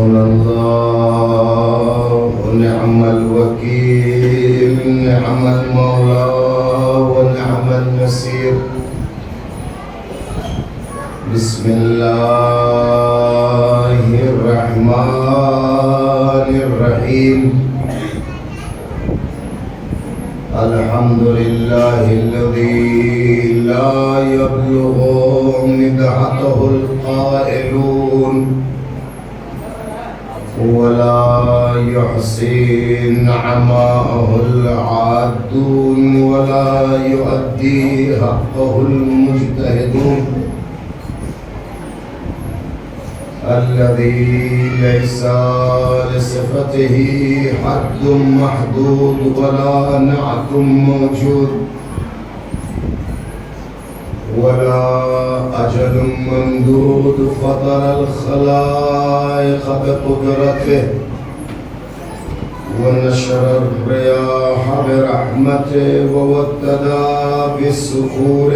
حسبنا الله ونعم الوكيل نعم المولى ونعم النصير بسم الله الرحمن الرحيم الحمد لله الذي لا يبلغ مدحته القائلون ولا يحصي نعماءه العادون ولا يؤدي حقه المجتهدون الذي ليس لصفته حد محدود ولا نعت موجود ولا أجل ممدود فطر الخلائق بقدرته ونشر الرياح برحمته ووددا بالصخور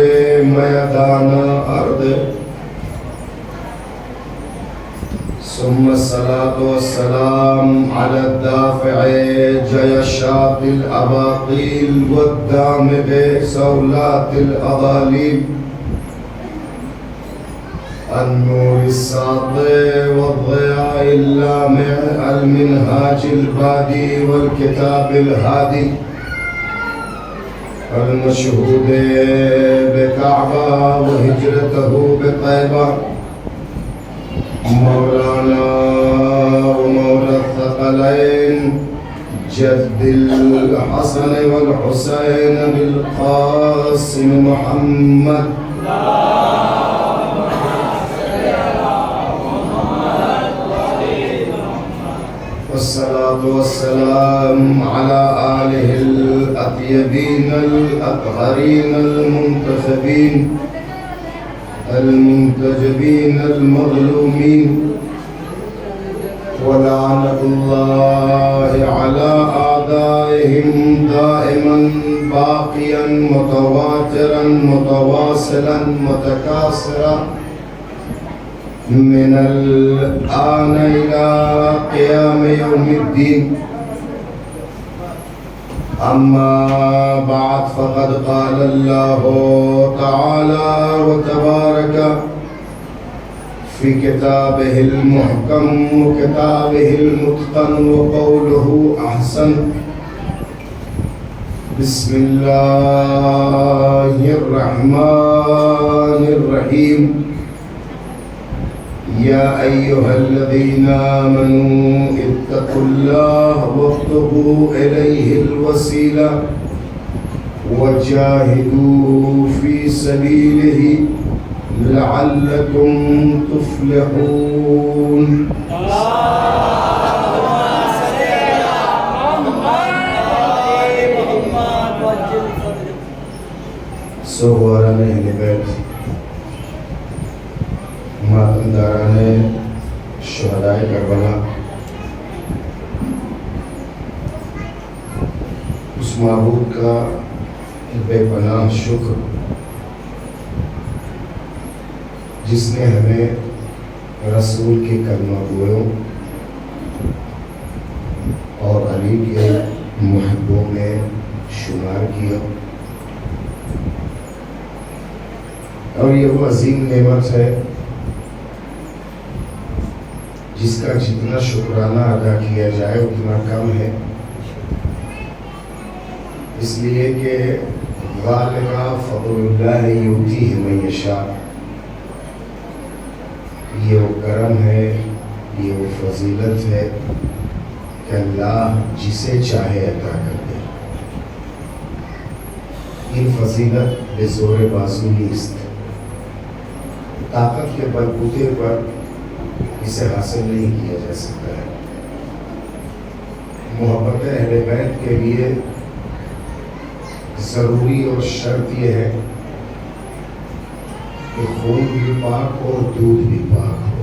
ميدان أرضه ثم الصلاة والسلام على الدافع جيشات الأباطيل والدامغ سولات الأضاليل النور الساطع والضياء اللامع المنهاج البادي والكتاب الهادي المشهود بكعبة وهجرته بطيبة مولانا ومولى الثقلين جد الحسن والحسين بالقاسم محمد والصلاة والسلام على آله الأطيبين الأطهرين المنتخبين المنتجبين المظلومين ولعنة الله على أعدائهم دائما باقيا متواترا متواصلا متكاثرا من الآن إلى قيام يوم الدين أما بعد فقد قال الله تعالى وتبارك في كتابه المحكم وكتابه المتقن وقوله أحسن بسم الله الرحمن الرحيم يا أيها الذين آمنوا اتقوا الله وابتغوا إليه الوسيلة وجاهدوا في سبيله لعلكم تفلحون صوران اہل بیت ماتمداران شہدائے کربلا اس معبود کا بے پناہ شکر جس نے ہمیں رسول کے کلمہ گویوں اور علی کے محبوں میں شمار کیا اور یہ وہ عظیم نعمت ہے جس کا جتنا شکرانہ ادا کیا جائے اتنا کم ہے، اس لیے کہ ذالک فضل اللہ یؤتیہ من یشاء، یہ وہ کرم ہے، یہ وہ فضیلت ہے کہ اللہ جسے چاہے عطا کر دے۔ یہ فضیلت بے زور بازو نیست، طاقت کے بلبوتے پر اسے حاصل نہیں کیا جا سکتا ہے۔ محبت اہل بیت کے لیے ضروری اور شرط یہ ہے کہ خون بھی پاک ہو اور دودھ بھی پاک ہو۔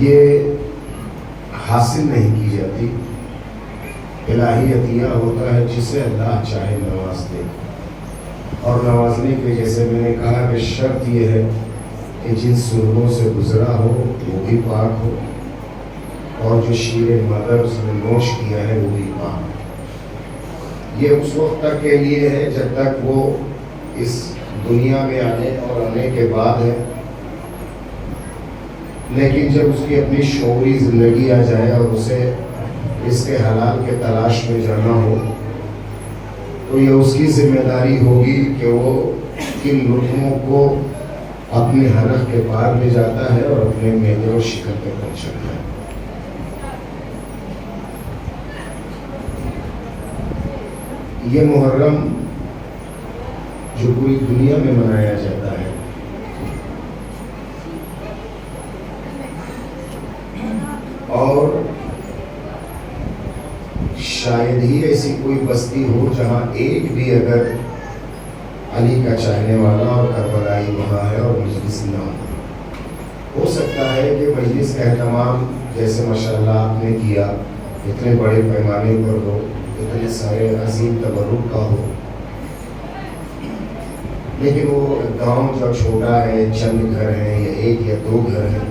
یہ حاصل نہیں کی جاتی، الہی عطیہ ہوتا ہے جسے اللہ چاہے نواز دے، اور نوازنے کے جیسے میں نے کہا کہ شرط یہ ہے کہ جن سرگوں سے گزرا ہو وہ بھی پاک ہو، اور جو شیر مدر اس نے نوش کیا ہے وہ بھی پاک۔ یہ اس وقت تک کے لیے ہے جب تک وہ اس دنیا میں آنے اور آنے کے بعد ہے، لیکن جب اس کی اپنی شعوری زندگی آ جائے اور اسے اس کے حلال کے تلاش میں جانا ہو تو یہ اس کی ذمہ داری ہوگی کہ وہ کن لطفوں کو اپنے حلق کے پار لے جاتا ہے اور اپنے میلے اور شکر پہ پہنچاتا ہے۔ یہ محرم جو پوری دنیا میں منایا جاتا ہے، اور شاید ہی ایسی کوئی بستی ہو جہاں ایک بھی اگر علی کا چاہنے والا اور کربلائی وہاں ہے اور مجلس نہ ہو سکتا ہے کہ مجلس کا اہتمام جیسے ماشاءاللہ آپ نے کیا اتنے بڑے پیمانے پر ہو، اتنے سارے عظیم تبرک کا ہو، لیکن وہ گاؤں جو چھوٹا ہے، چند گھر ہیں یا ایک یا دو گھر ہیں،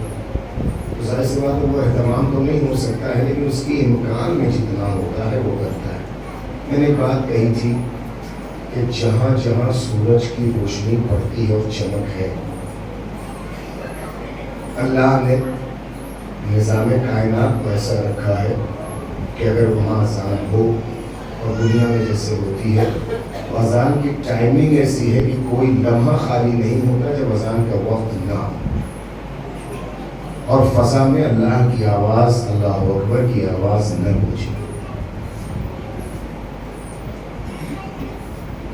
تو ظاہر سی بات ہے وہ اہتمام تو نہیں ہو سکتا ہے، لیکن اس کی امکان میں جتنا ہوتا ہے وہ کرتا ہے۔ میں نے بات کہی تھی کہ جہاں جہاں سورج کی روشنی پڑتی ہے اور چمک ہے، اللہ نے نظام کائنات کو ایسا رکھا ہے کہ اگر وہاں اذان ہو اور دنیا میں جیسے ہوتی ہے تو اذان کی ٹائمنگ ایسی ہے کہ کوئی لمحہ خالی نہیں ہوتا جب اذان کا وقت نہ ہو، اور فضا میں اللہ کی آواز، اللہ اکبر کی آواز نہ گونجے۔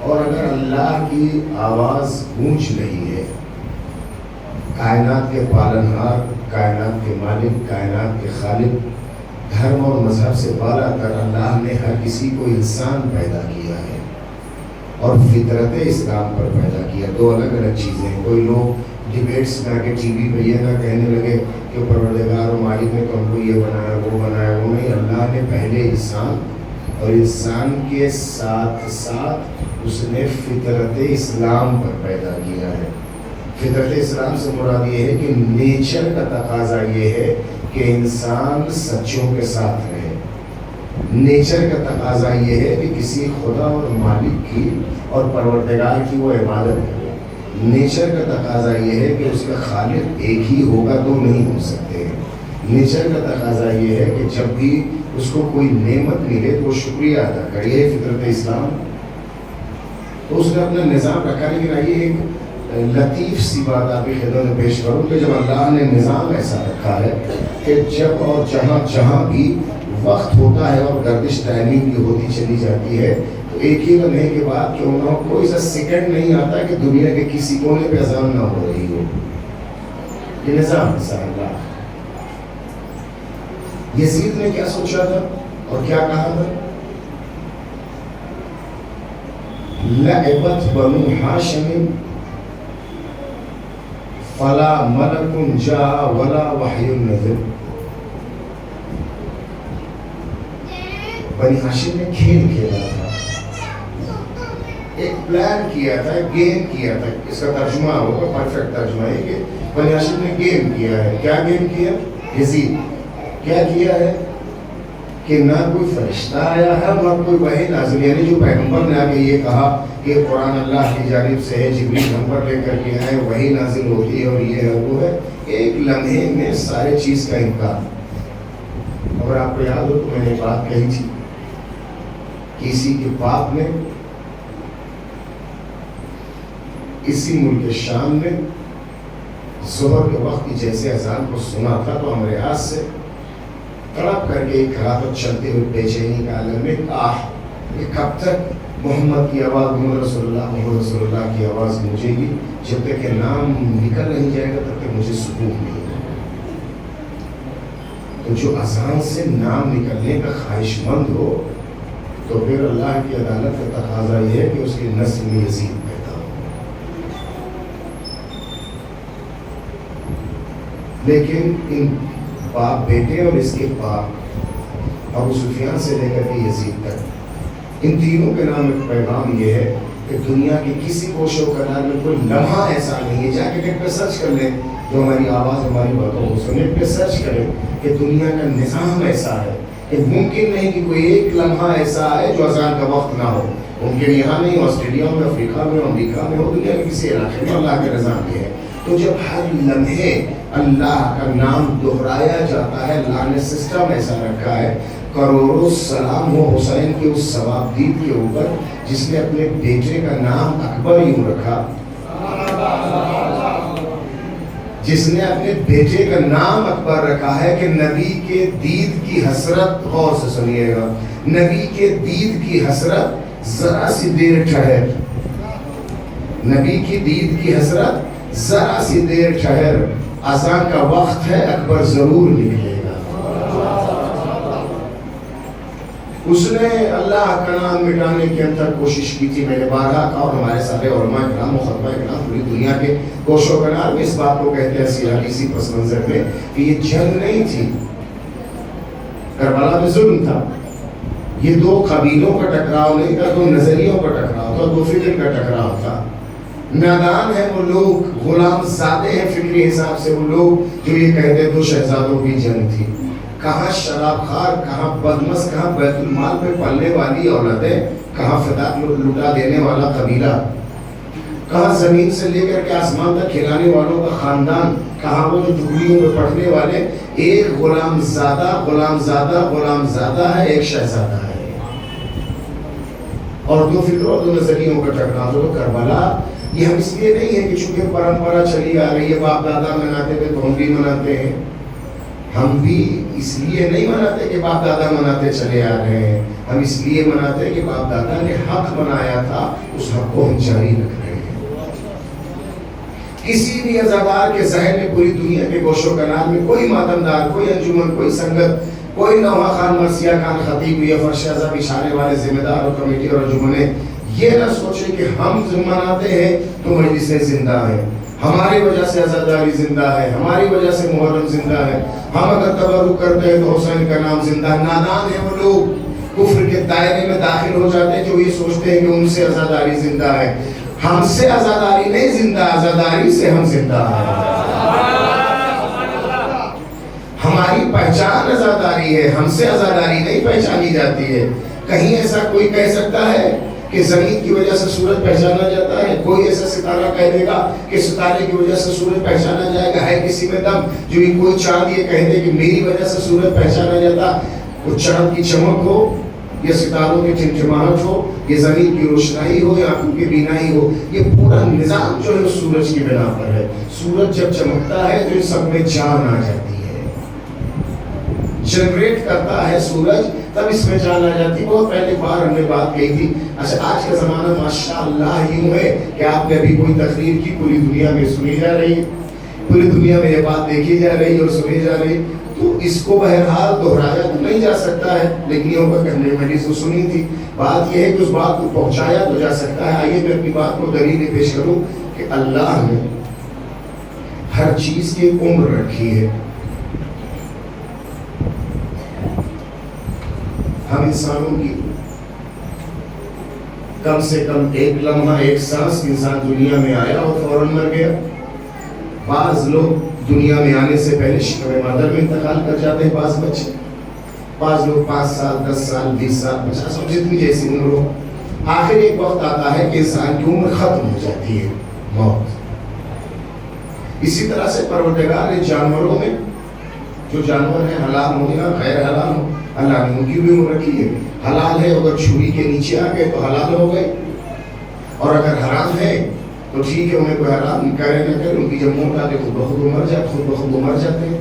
اور اگر اللہ کی آواز گونج رہی ہے، کائنات کے پالنہار، کائنات کے مالک، کائنات کے خالق، دھرم اور مذہب سے بالا تر اللہ نے ہر کسی کو انسان پیدا کیا ہے اور فطرت اسلام پر پیدا کیا۔ دو الگ الگ چیزیں ہیں۔ کوئی لوگ ڈیبیٹس میں آ کے ٹی وی پہ یہ نہ کہنے لگے کہ پروردگار و مالک نے تو ہم کو یہ بنایا وہ بنایا، وہ نہیں، اللہ نے پہلے انسان اور انسان کے ساتھ ساتھ اس نے فطرت اسلام پر پیدا کیا ہے۔ فطرت اسلام سے مراد یہ ہے کہ نیچر کا تقاضا یہ ہے کہ انسان سچوں کے ساتھ رہے، نیچر کا تقاضا یہ ہے کہ کسی خدا اور مالک کی اور پروردگار کی وہ عبادت کرے، نیچر کا تقاضا یہ ہے کہ اس کا خالق ایک ہی ہوگا، دو نہیں ہو سکتے، نیچر کا تقاضا یہ ہے کہ جب بھی اس کو کوئی نعمت ملے تو وہ شکریہ ادا کرے، یہ فطرت اسلام۔ تو اس نے اپنا نظام رکھا، لیکن آئیے ایک لطیف سی بات آپ کی خدمت میں پیش کروں کہ جب اللہ نے نظام ایسا رکھا ہے کہ جب اور جہاں جہاں بھی وقت ہوتا ہے اور گردش ٹائمنگ کی ہوتی چلی جاتی ہے تو ایک ہی لمحے کے بعد کیوں نہ ہو کوئی سا سیکنڈ نہیں آتا کہ دنیا کے کسی کونے پہ اذان نہ ہو رہی ہو۔ یہ نظام ایسا اللہ۔ یزید نے کیا سوچا تھا اور کیا کہا تھا؟ لعبت بنو ہاشم فلا ملک جاء ولا وحی نزل۔ بنی ہاشم نے کھیل کھیلا تھا، ایک پلان کیا تھا، گیم کیا تھا۔ اس کا ترجمہ ہوگا، پرفیکٹ ترجمہ ہے کہ بنی ہاشم نے گیم کیا ہے۔ کیا گیم کیا؟ یزید کیا کیا ہے کہ نہ کوئی فرشتہ آیا ہے نہ کوئی وحی نازل، یعنی جو پیغمبر نے آگے یہ کہا کہ قرآن اللہ کی جانب سے ہے، جبریل ہم پر لے کر کے آئے، وحی نازل ہوتی ہے اور یہ ہے وہ ہے، ایک لمحے میں سارے چیز کا انکار۔ اگر آپ کو یاد ہو تو میں نے بات کہی تھی، کسی کے باپ نے اسی ملک شام میں ظہر کے وقت کی جیسے اذان کو سنا تھا تو ہمارے ہاتھ سے تڑپ کر کے کھڑا تو چلتے ہوئے بے چینی کا عالم میں یہ کب تک محمد کی آواز، محمد رسول اللہ کی آواز گونجے گی، جب تک کہ نام نکل نہیں جائے گا تب تک مجھے سکون نہیں ہے۔ تو جو اذان سے نام نکلنے کا خواہش مند ہو تو پھر اللہ کی عدالت کا تقاضا یہ ہے کہ اس کی نسل میں یزید پیدا ہو۔ لیکن ان باپ بیٹے اور اس کے باپ ابو سفیان سے لے کر کے یزید تک، ان تینوں کے نام ایک پیغام یہ ہے کہ دنیا کے کسی گوشے و کنار میں کوئی لمحہ ایسا نہیں ہے، جا کے نیٹ پہ سرچ کر لیں جو ہماری آواز ہماری باتوں کو سنے. پہ سرچ کریں کہ دنیا کا نظام ایسا ہے کہ ممکن نہیں کہ کوئی ایک لمحہ ایسا ہے جو اذان کا وقت نہ ہو. ممکن یہاں نہیں، آسٹریلیا میں، افریقہ میں، امریکہ میں ہو، دنیا کے کسی علاقے میں اللہ کے نظام یہ ہے. تو جب ہر لمحے اللہ کا نام دہرایا جاتا ہے، اللہ نے سسٹم ایسا رکھا ہے. کروڑوں سلام ہو حسین کے اس ثواب دید کے اوپر جس نے اپنے بیٹے کا نام اکبر یوں رکھا، جس نے اپنے بیٹے کا نام اکبر رکھا ہے کہ نبی کے دید کی حسرت، غور سے سنیے گا، نبی کے دید کی حسرت ذرا سی دیر ٹھہر، نبی کی دید کی حسرت ذرا سی دیر ٹھہر، اذان کا وقت ہے، اکبر ضرور نکلے گا. اس نے اللہ کا نام مٹانے کے اندر کوشش کی تھی. میں نے بارہا کہا اور ہمارے سارے علماء کرام و خطبہ کرام پوری دنیا کے کوش و کنار میں اس بات کو کہتے ہیں سیاسی پس منظر میں کہ یہ جنگ نہیں تھی، کربلا میں ظلم تھا. یہ دو قبیلوں کا ٹکراؤ نہیں تھا، دو نظریوں کا ٹکراؤ تھا، دو فکر کا ٹکراؤ تھا. نادان ہیں وہ لوگ، غلام زادے ہیں فکری حساب سے وہ لوگ جو یہ کہتے دو شہزادوں کی جنگ تھی. کہاں شراب خار، کہاں بدمس، کہاں بیت المال پہ پلنے والی عورتیں، کہاں فدا لٹا دینے والا قبیلہ، کہاں زمین سے لے کر کے آسمان تک کھلانے والوں کا خاندان، کہاں وہ جو جھولیوں میں پڑھنے والے. ایک غلام زادہ غلام زادہ غلام زادہ ہے، ایک شہزادہ ہے، اور دو فکروں اور دو نظریوں کا ٹکراؤ. تو کربلا یہ ہم اس لیے نہیں ہے کہ چونکہ پرمپرا چلی آ رہی ہے، باپ دادا مناتے تھے تو ہم بھی مناتے ہیں. ہم بھی اس لیے نہیں مناتے کہ باپ دادا مناتے چلے آ رہے ہیں، ہم اس لیے مناتے ہیں کہ باپ دادا نے حق بنایا تھا، اس حق کو ہم جاری رکھ رہے ہیں. کسی بھی عزادار کے ذہن میں پوری دنیا کے گوش و کنار میں کوئی ماتمدار، کوئی انجمن، کوئی سنگت، کوئی نوحہ خان، مرثیہ خان، خطیب یا فرش اعظم اشارے والے ذمہ دار اور کمیٹی اور انجمنیں یہ نہ سوچیں کہ ہم مناتے ہیں تو مجلسیں زندہ ہیں، ہماری وجہ سے عزاداری زندہ ہے، ہماری وجہ سے محرم زندہ ہے، ہم اگر تبرک کرتے ہیں تو حسین کا نام زندہ ہے. نادان ہیں وہ لوگ، کفر کے دائرے میں داخل ہو جاتے ہیں جو یہ سوچتے ہیں کہ ان سے عزاداری زندہ ہے. ہم سے عزاداری نہیں زندہ، عزاداری سے ہم زندہ ہیں. ہماری پہچان عزاداری ہے، ہم سے عزاداری نہیں پہچانی جاتی ہے. کہیں ایسا کوئی کہہ سکتا ہے کہ زمین کی وجہ سے سورج پہچانا جاتا ہے؟ کوئی ایسا ستارہ کہہ دے گا کہ ستارے کی وجہ سے سورج پہچانا جائے گا؟ ہے کسی میں دم جو یہ کوئی چاند یہ کہہ دے کہ میری وجہ سے سورج پہچانا جاتا؟ وہ چاند کی چمک ہو یا ستاروں کی چمچماہٹ ہو یا زمین کی روشنائی ہو یا آنکھوں کی بینائی ہو، یہ پورا نظام جو ہے وہ سورج کی بنا پر ہے. سورج جب چمکتا ہے تو ان سب میں جان آ جاتی ہے، جنریٹ کرتا ہے سورج، تب اس میں جان آ جاتی. بہت پہلے بار ہم نے بات کہی تھی. اچھا آج کا زمانہ ماشاءاللہ یوں ہے کہ آپ نے ابھی کوئی تقریر کی، پوری دنیا میں سنی جا رہی ہے، پوری دنیا میں یہ بات دیکھی جا رہی ہے اور سنی جا رہی ہے. تو اس کو بہرحال دہرایا تو نہیں جا سکتا ہے، لیکن یہ ہوگا کہ ہم نے حدیث کو سنی تھی. بات یہ ہے کہ اس بات کو پہنچایا تو جا سکتا ہے. آئیے میں اپنی بات کو دلیل پیش کروں کہ اللہ نے ہر چیز کی ایک عمر رکھی ہے. ہم انسانوں کی کم سے کم ایک لمحہ، ایک سانس انسان دنیا میں آیا اور فوراً مر گیا. بعض لوگ دنیا میں آنے سے پہلے شکم مادر میں انتقال کر جاتے ہیں، بعض بچے، بعض لوگ 5 سال 10 سال 20 سال 50 سال جتنی جیسی عمر ہو. آخر ایک وقت آتا ہے کہ انسان کی عمر ختم ہو جاتی ہے، موت. اسی طرح سے پروردگار نے جانوروں میں جو جانور ہیں حلال ہو یا غیر حلال ہو، اللہ نے ان کی بھی عمر رکھی ہے. حلال ہے اگر چھری کے نیچے آ گئے تو حلال ہو گئے، اور اگر حرام ہے تو ٹھیک ہے، انہیں کوئی حرام کرے نہ کرے، ان کی جب موت آتے خود بخود مر جاتے ہیں.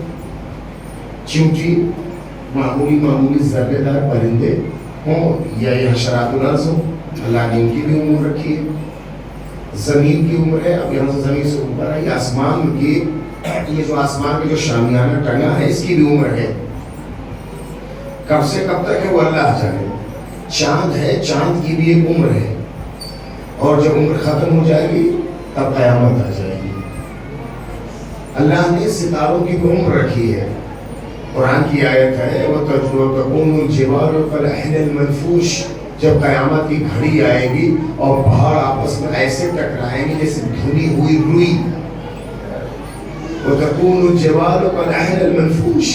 چیونٹی معمولی ذرے دار پرندے ہوں یا یہ حشرات الارض ہوں، اللہ نے ان کی بھی عمر رکھی ہے. زمین کی عمر ہے، اب یہاں سے زمین سے اوپر ہے، آسمان کی یہ جو آسمان کی جو شامیانہ ٹنگا ہے اس کی بھی عمر ہے. کب سے کب تک ہے وہ اللہ جانے. چاند ہے، چاند کی بھی ایک عمر ہے، اور جب عمر ختم ہو جائے گی تب قیامت آ جائے گی. اللہ نے ستاروں کی بھی عمر رکھی ہے. قرآن کی آیت ہے وَتَكُونُ الْجِبَالُ كَالْعِهْنِ الْمَنْفُوشِ، جب قیامت کی گھڑی آئے گی اور پہاڑ آپس میں ایسے ٹکرائیں گے جیسے دھلی ہوئی روئی. وَتَكُونُ الْجِبَالُ كَالْعِهْنِ الْمَنْفُوشِ،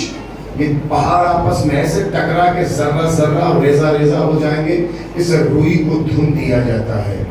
یہ پہاڑ آپس میں ایسے ٹکرا کے ذرہ ذرہ اور ریزہ ریزہ ہو جائیں گے، اس روئی کو دھن دیا جاتا ہے،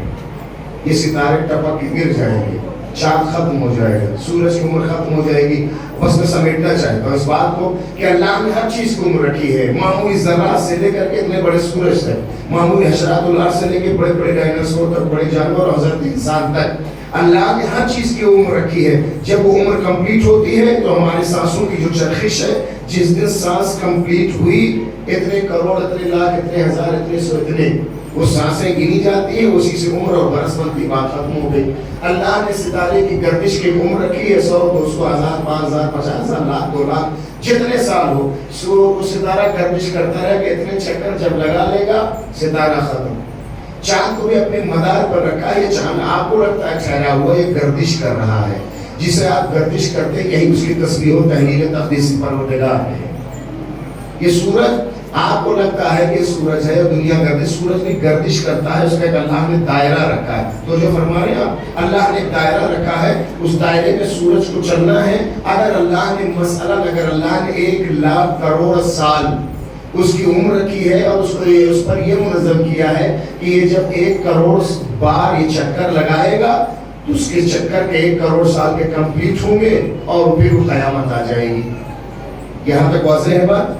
یہ ستارے ٹپک کے گر جائیں گے، چاند ختم ہو جائے گا، سورج کی عمر ختم ہو جائے گی۔ بس میں سمیٹنا چاہتا ہوں اس بات کو کہ اللہ نے ہر چیز کی عمر رکھی ہے، معمولی ذرات سے لے کر کے اتنے بڑے سورج تک، معمولی حشرات الارض سے لے کے بڑے بڑے ڈائناسور تک، بڑے جانور اور حضرت انسان تک، اللہ نے ہر چیز کی عمر رکھی ہے۔ جب وہ عمر کمپلیٹ ہوتی ہے تو ہماری سانسوں کی جو چرخش ہے، جس دن سانس کمپلیٹ ہوئی، اتنے کروڑ، اتنے لاکھ، اتنے ہزار، اتنے سو، اتنے وہ سانسیں گنی جاتی ہیں، اسی سے عمر اور برس بنتی بات ختم ہو گئی۔ اللہ نے ستارے کی گردش کی عمر رکھی ہے 100، 200، 1000، 5000، 50,000، لاکھ، 2 لاکھ، جتنے سال ہو، وہ ستارہ گردش کرتا ہے کہ اتنے چکر جب لگا لے گا ستارہ ختم۔ چاند کو بھی اپنے مدار پر رکھا ہے، چاند آپ کو لگتا ہے ٹھہرا ہوا، یہ گردش کر رہا ہے، جسے آپ گردش کرتے ہیں، یہی اس کی تسبیح و تحلیل تقدیس پروردگار ہے۔ یہ سورج آپ کو لگتا ہے کہ سورج ہے، دنیا گردش، سورج بھی گردش کرتا ہے، اس کا ایک اللہ نے دائرہ رکھا ہے۔ تو جو فرما رہے ہیں آپ، اللہ نے ایک دائرہ رکھا ہے، اس دائرے میں سورج کو چلنا ہے۔ اگر اللہ نے مثلاً اگر اللہ نے 1,00,000 کروڑ سال اس کی عمر رکھی ہے اور اس پر یہ منظم کیا ہے کہ یہ جب 1 کروڑ بار یہ چکر لگائے گا تو اس کے چکر کے 1 کروڑ سال کے کمپلیٹ ہوں گے اور پھر وہ قیامت آ جائے گی۔ یہاں تک واضح ہے بات؟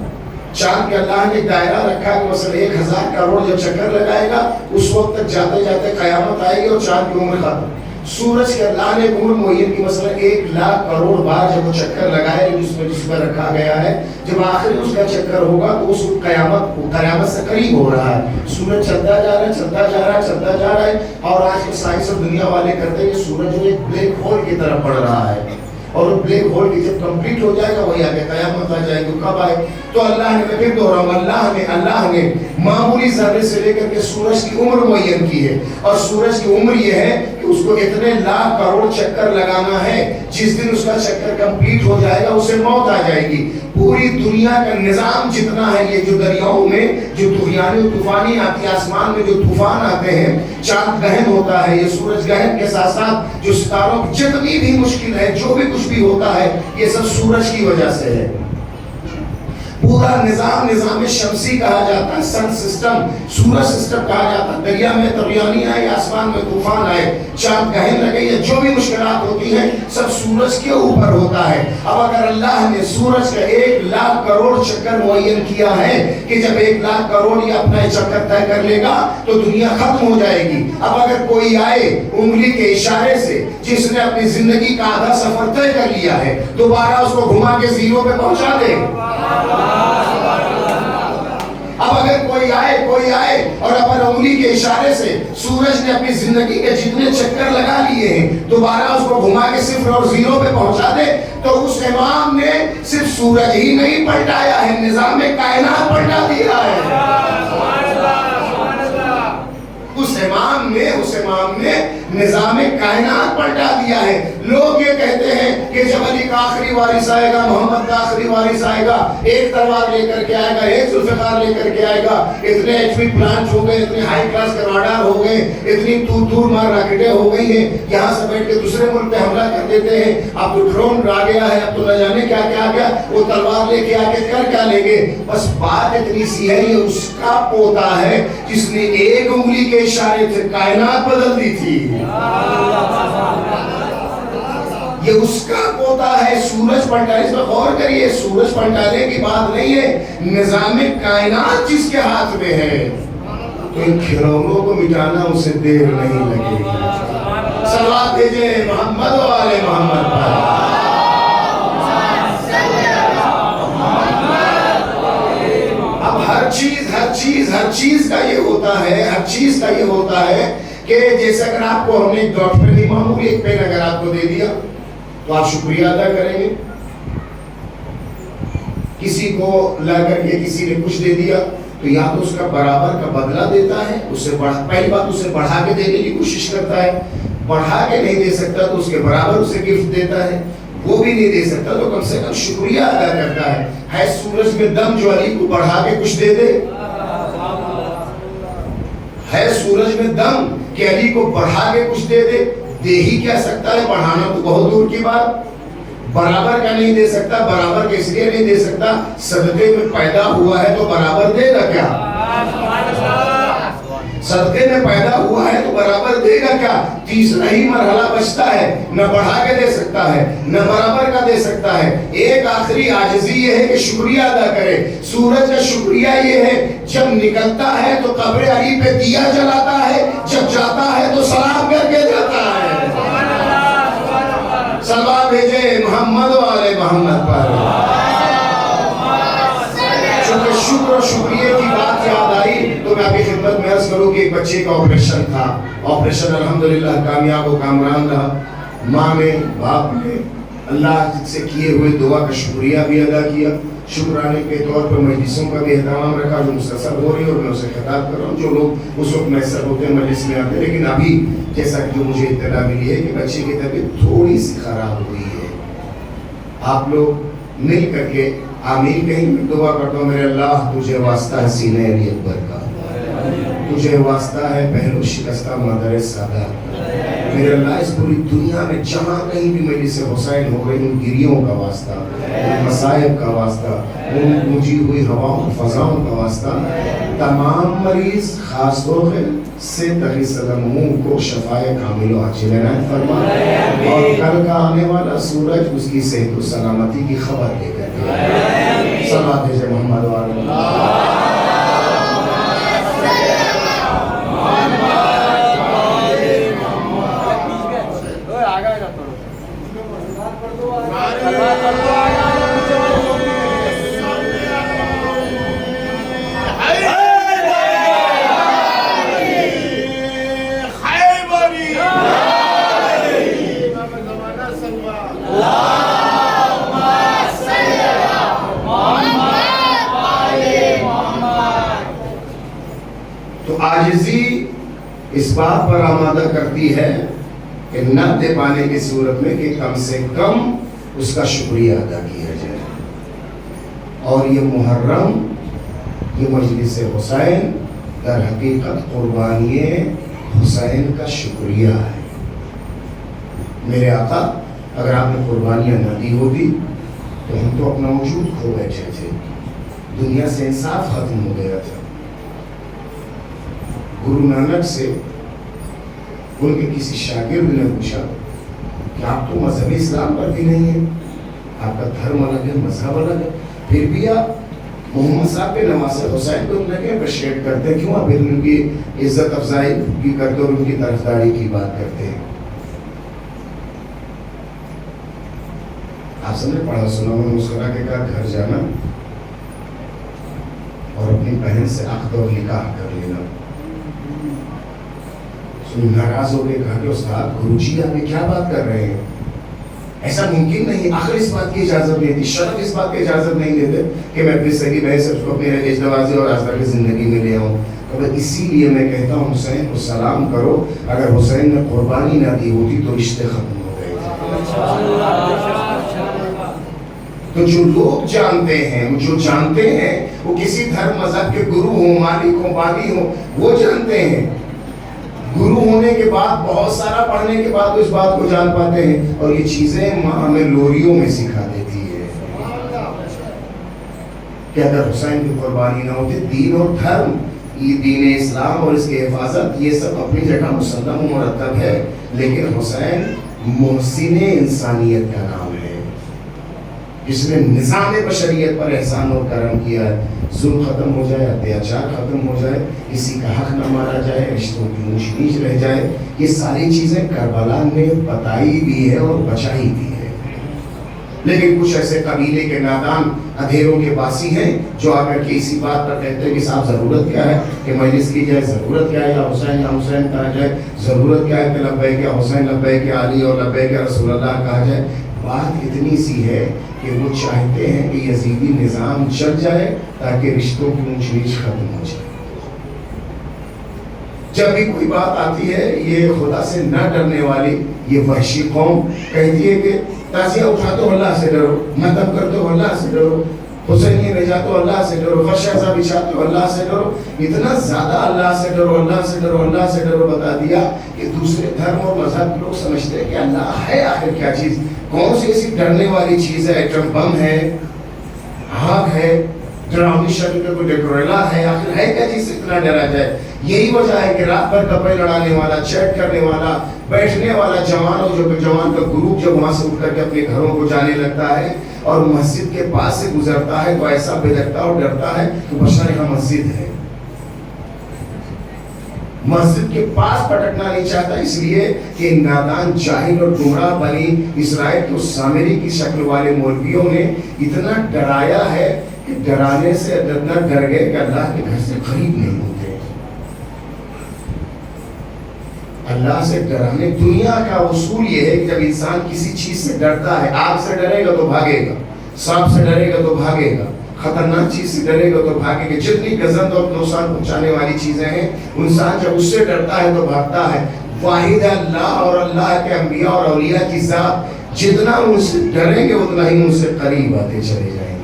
چاند کے اللہ نے دائرہ رکھا کہ مثلا 1000 کروڑ جب چکر لگائے گا اس وقت تک جاتے جاتے قیامت آئے گی اور چاند کی عمر ختم۔ سورج کے اللہ نے عمر معین کی مثلا 1,00,000 کروڑ بار جب وہ چکر لگائے جس پر رکھا گیا ہے، جب آخری اس کا چکر ہوگا تو اس قیامت سے قریب ہو رہا ہے۔ سورج چلتا جا رہا ہے، چلتا جا رہا ہے، چلتا جا رہا ہے، اور آج کے سائنس اور دنیا والے کرتے ہیں کہ سورج جو ایک بلیک ہول کی طرف بڑھ رہا ہے، اور وہ بلیک ہول کی جب کمپلیٹ ہو جائے گا وہی آگے قیامت آ جائے گی، کب آئے؟ تو اللہ نے، میں پھر دوہراؤں، اللہ نے معمولی ذرے سے لے کر کے سورج کی عمر معین کی ہے، اور سورج کی عمر یہ ہے کہ اس کو اتنے لاکھ کروڑ چکر لگانا ہے، جس دن اس کا چکر کمپلیٹ ہو جائے گا اسے موت آ جائے گی۔ پوری دنیا کا نظام جتنا ہے، یہ جو دریاؤں میں جو طوفانی و طوفانی آتی ہے، آسمان میں جو طوفان آتے ہیں، چاند گہن ہوتا ہے، یہ سورج گہن کے ساتھ ساتھ جو ستاروں کی جتنی بھی مشکل ہے، جو بھی کچھ بھی ہوتا ہے، یہ سب سورج کی وجہ سے ہے۔ پورا نظام شمسی کہا جاتا ہے، سن سسٹم، سورج سسٹم کہا جاتا ہے۔ دریا میں طوفان آئے، آسمان میں طوفان آئے، چاند گہن لگے، یا جو بھی مشکلات ہوتی ہیں سب سورج کے اوپر ہوتا ہے۔ اب اگر اللہ نے سورج کا 1,00,000 کروڑ چکر معین کیا ہے کہ جب 1,00,000 کروڑ یہ اپنا چکر طے کر لے گا تو دنیا ختم ہو جائے گی۔ اب اگر کوئی آئے انگلی کے اشارے سے، جس نے اپنی زندگی کا آدھا سفر طے کر لیا ہے، دوبارہ اس کو گھما کے زیرو پہ پہنچا دے۔ اب اگر کوئی آئے اور اپنے انگلی کے اشارے سے سورج نے اپنی زندگی کے جتنے چکر لگا لیے ہیں دوبارہ اس کو گھما کے صفر اور زیرو پہ پہنچا دے، تو اس امام نے صرف سورج ہی نہیں پلٹایا ہے، نظام کائنات پلٹا دیا ہے۔ اس امام نے نظام کائنات پلٹا دیا ہے۔ لوگ یہ کہتے ہیں کہ جب علی کا آخری وارث آئے گا، محمد کا آخری وارث آئے گا، ایک تلوار لے کر کے آئے گا، ایک ذوالفقار لے کر کے آئے گا، اتنے ایٹمی پلانٹ ہو گئے، اتنے ہائی کلاس کے راڈار ہو گئے، اتنی دور مار راکٹیں ہو گئی ہیں، یہاں سے بیٹھ کے دوسرے ملک پہ حملہ کر دیتے ہیں۔ اب تو ڈرون آ گیا ہے، اب تو نہ جانے کیا کیا آ گیا، وہ تلوار لے کے آگے کر کیا لیں گے؟ بس بات اتنی سی ہے، یہ اس کا پوتا ہے جس نے ایک انگلی کے اشارے سے کائنات بدل دی تھی۔ یہ اس کا پوتا ہے۔ سورج پلٹانے، اس میں غور کریے، سورج پلٹانے کی بات نہیں ہے، نظام کائنات جس کے ہاتھ میں ہے، تو ان کھلونوں کو مٹانا اسے دیر نہیں لگے گا۔ صلوات بھیجیں محمد و آل محمد پر۔ اب ہر چیز کا یہ ہوتا ہے کہ جیسے اگر آپ کو ہم نے ایک ڈاٹ پین، معمولی ایک پین اگر آپ کو دے دیا تو آپ شکریہ ادا کریں گے۔ کسی کو لا کر کے کسی نے کچھ دے دیا تو یا تو اس کا برابر کا بدلہ دیتا ہے، پہلی بات اسے بڑھا کے دینے کی کوشش کرتا ہے، بڑھا کے نہیں دے سکتا تو اس کے برابر اسے گفٹ دیتا ہے، وہ بھی نہیں دے سکتا تو کم سے کم شکریہ ادا کرتا ہے سورج میں دم جو علی کو بڑھا کے کچھ دے دے، ہے سورج میں دم کہ علی کو بڑھا کے کچھ دے دے ہی کیا سکتا ہے، بڑھانا تو بہت دور کی بات، برابر کا نہیں دے سکتا. برابر کے اس لیے نہیں دے سکتا, صدقے میں پیدا ہوا ہے تو برابر دے گا کیا؟ صدقے میں پیدا ہوا ہے تو برابر دے گا کیا؟ تیسرا ہی مرحلہ بچتا ہے, نہ بڑھا کے دے سکتا ہے نہ برابر کا دے سکتا ہے. ایک آخری عاجزی یہ ہے کہ شکریہ ادا کرے. سورج کا شکریہ یہ ہے جب نکلتا ہے تو قبر علی پہ دیا جلاتا ہے, جب جاتا ہے تو سلام کر کے جاتا ہے. سلام بھیجے محمد والے محمد پر. چونکہ شکر و شکریہ کی بات یاد آئی تو میں آپ کی خدمت میں عرض کروں کہ ایک بچے کا آپریشن تھا. آپریشن الحمدللہ کامیاب و کامران رہا. ماں نے باپ نے اللہ سے کیے ہوئے دعا کا شکریہ بھی ادا کیا. شکرانے کے طور پر مجلسوں کا بھی اہتمام رکھا جو مسلسل ہو رہی ہے, اور میں اسے خطاب کر رہا ہوں جو لوگ اس وقت میسر ہوتے ہیں مجلس میں آتے ہیں. لیکن ابھی جیسا کہ جو مجھے اطلاع ملی ہے کہ بچے کی طبیعت تھوڑی سی خراب ہوئی ہے. آپ لوگ مل کر کے آمین کہیں. میں دعا کرتا ہوں میرے اللہ تجھے واسطہ ہے سینہ علی اکبر کا, تجھے واسطہ ہے پہلو شکستہ مادر سادات, میرے اللہ اس پوری دنیا میں جہاں کہیں بھی مجلس حسین ہو رہی ان گریوں کا واسطہ, ان مصائب کا واسطہ, ان گونجی ہوئی ہواؤں فضاؤں کا واسطہ, تمام مریض خاص طور سے تقی صدر منہ کو شفائے کامل و عاجل عنایت فرما, اور کل کا آنے والا سورج اس کی صحت و سلامتی کی خبر دے کر دے. صلوات بھیجے محمد والے. عاجزی اس بات پر آمادہ کرتی ہے کہ نہ دے پانے کی صورت میں کہ کم سے کم اس کا شکریہ ادا کیا جائے. اور یہ محرم, یہ مجلس حسین در حقیقت قربانی حسین کا شکریہ ہے. میرے آقا اگر آپ نے قربانیاں نہ دی ہوتی تو ہم تو اپنا وجود کھو بیٹھے تھے, دنیا سے انصاف ختم ہو گیا تھا. گرو نانک سے ان کے کسی شاگرد نے پوچھا کہ آپ تو مذہب اسلام پر بھی نہیں ہیں, آپ کا دھرم الگ ہے, مذہب الگ ہے, پھر بھی آپ محمد صاحب پہ نماز حسین کو لگے اپریشیٹ کرتے ہیں, کیوں آپ ان کی عزت افزائی کی کرتے اور ان کی طرفداری کی بات کرتے ہیں؟ آپ سب نے پڑھا سنا ہوگا, مسکرا کے کہا گھر جانا اور اپنی بہن سے عقد اور نکاح کر لینا. ناراض ہو گئے, کہا کہ استاد گرو جی آپ یہ کیا بات کر رہے ہیں, ایسا ممکن نہیں, آخر اس بات کی اجازت نہیں تھی, شرف اس بات کی اجازت نہیں دیتے کہ میں اپنی سگی بہن سے اپنی ازدواجی اور آزادہ کی زندگی میں لے آؤں. اسی لیے میں کہتا ہوں حسین کو سلام کرو, اگر حسین نے قربانی نہ دی ہوتی تو رشتے ختم ہو گئے تھے. تو جو لوگ جانتے ہیں, جو جانتے ہیں وہ کسی دھرم مذہب کے گرو ہوں, مالک ہوں, بانی ہوں, وہ جانتے ہیں. گرو ہونے کے بعد بہت سارا پڑھنے کے بعد اس بات کو جان پاتے ہیں, اور یہ چیزیں ماں ہمیں لوریوں میں سکھا دیتی ہے کہ اگر حسین کی قربانی نہ ہوتی, دین اور دھرم, یہ دین اسلام اور اس کی حفاظت یہ سب اپنی جگہ مسلم و مرتب ہے, لیکن حسین محسن انسانیت کا نام ہے, جس نے نظام بشریت پر احسان اور کرم کیا ہے. ظلم ختم ہو جائے, اتیاچار ختم ہو جائے, کسی کا حق نہ مارا جائے, رشتوں کی اونچ نیچ رہ جائے, یہ ساری چیزیں کربلا نے بتائی بھی ہے اور بچائی بھی ہے. لیکن کچھ ایسے قبیلے کے نادان اندھیروں کے باسی ہیں جو آ کر کے اسی بات پر کہتے ہیں کہ صاحب ضرورت کیا ہے کہ مجلس کی جائے, ضرورت کیا ہے یا حسین کہا جائے, ضرورت کیا ہے کہ لبیک یا حسین, لبیک یا علی اور لبیک یا رسول اللہ کہا جائے. بات اتنی سی ہے کہ وہ چاہتے ہیں کہ یزیدی نظام چل جائے تاکہ رشتوں کی اونچ نیچ ختم ہو جائے. جب بھی کوئی بات آتی ہے, یہ خدا سے نہ ڈرنے والی یہ وحشی قوم کہتی ہے کہ تازیہ اٹھاتے ہو اللہ سے ڈرو, ماتم کرتے ہو اللہ سے ڈرو. حسین یہ نہیں چاہتے اللہ سے ڈرو، فرشہ بھی چاہتے ہو اللہ سے ڈرو، اتنا زیادہ اللہ سے ڈرو اللہ سے ڈرو اللہ سے ڈرو بتا دیا کہ دوسرے دھرم اور مذہب لوگ سمجھتے ہیں کہ اللہ ہے آخر کیا چیز، کون سی ایسی ڈرنے والی چیز ہے، ایٹم بم ہے، آگ ہے، ڈراؤنی شکل کا کوئی ڈیکوریلا ہے، آخر ہے کیا چیز سے اتنا ڈرا جائے؟ یہی وجہ ہے کہ رات بھر گپے لڑانے والا، چیٹ کرنے والا، بیٹھنے والا جوان کا گروپ جب وہاں سے اٹھ کر کے اپنے گھروں کو جانے لگتا ہے اور مسجد کے پاس سے گزرتا ہے تو ایسا بے لگتا اور ڈرتا ہے تو بشر یہاں مسجد ہے، مسجد کے پاس پٹکنا نہیں چاہتا، اس لیے کہ نادان جاہل اور گمراہ بنی اسرائیل کے سامری کی شکل والے مولویوں نے اتنا ڈرایا ہے کہ ڈرانے سے اتنا ڈر گئے کہ اللہ کے گھر سے قریب نہیں ہوتے۔ اللہ سے ڈرانے، دنیا کا اصول یہ ہے کہ جب انسان کسی چیز سے ڈرتا ہے، آگ سے ڈرے گا تو بھاگے گا، سانپ سے ڈرے گا تو بھاگے گا، خطرناک چیز سے ڈرے گا تو بھاگے گا، جتنی گزند اور نقصان پہنچانے والی چیزیں ہیں انسان جب اس سے ڈرتا ہے تو بھاگتا ہے۔ واحد اللہ اور اللہ کے انبیاء اور اولیاء کی ذات جتنا ان سے ڈریں گے اتنا ہی ان سے قریب آتے چلے جائیں گے۔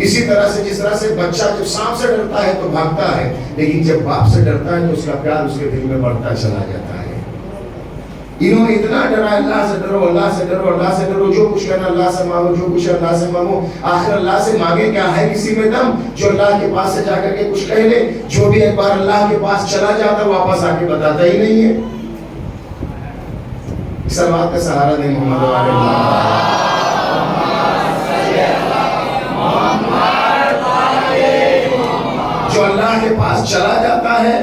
اسی طرح سے جس طرح سے بچہ جب سانپ سے ڈرتا ہے تو بھاگتا ہے، لیکن جب باپ سے ڈرتا ہے تو اس کا پیار اس کے دل میں بڑھتا چلا جاتا ہے۔ انہوں نے اتنا ڈرا اللہ سے ڈرو اللہ سے ڈرو اللہ سے ڈرو، جو کچھ کرنا اللہ سے مانگو، جو کچھ اللہ سے مانگو، آخر اللہ سے مانگے کیا ہے کسی میں دم جو اللہ کے پاس سے جا کر کے کچھ کہہ لے، جو بھی ایک بار اللہ کے پاس چلا جاتا واپس آ کے بتاتا ہی نہیں ہے۔ صلوات کا سہارا دیں محمد والے جو اللہ کے پاس چلا جاتا ہے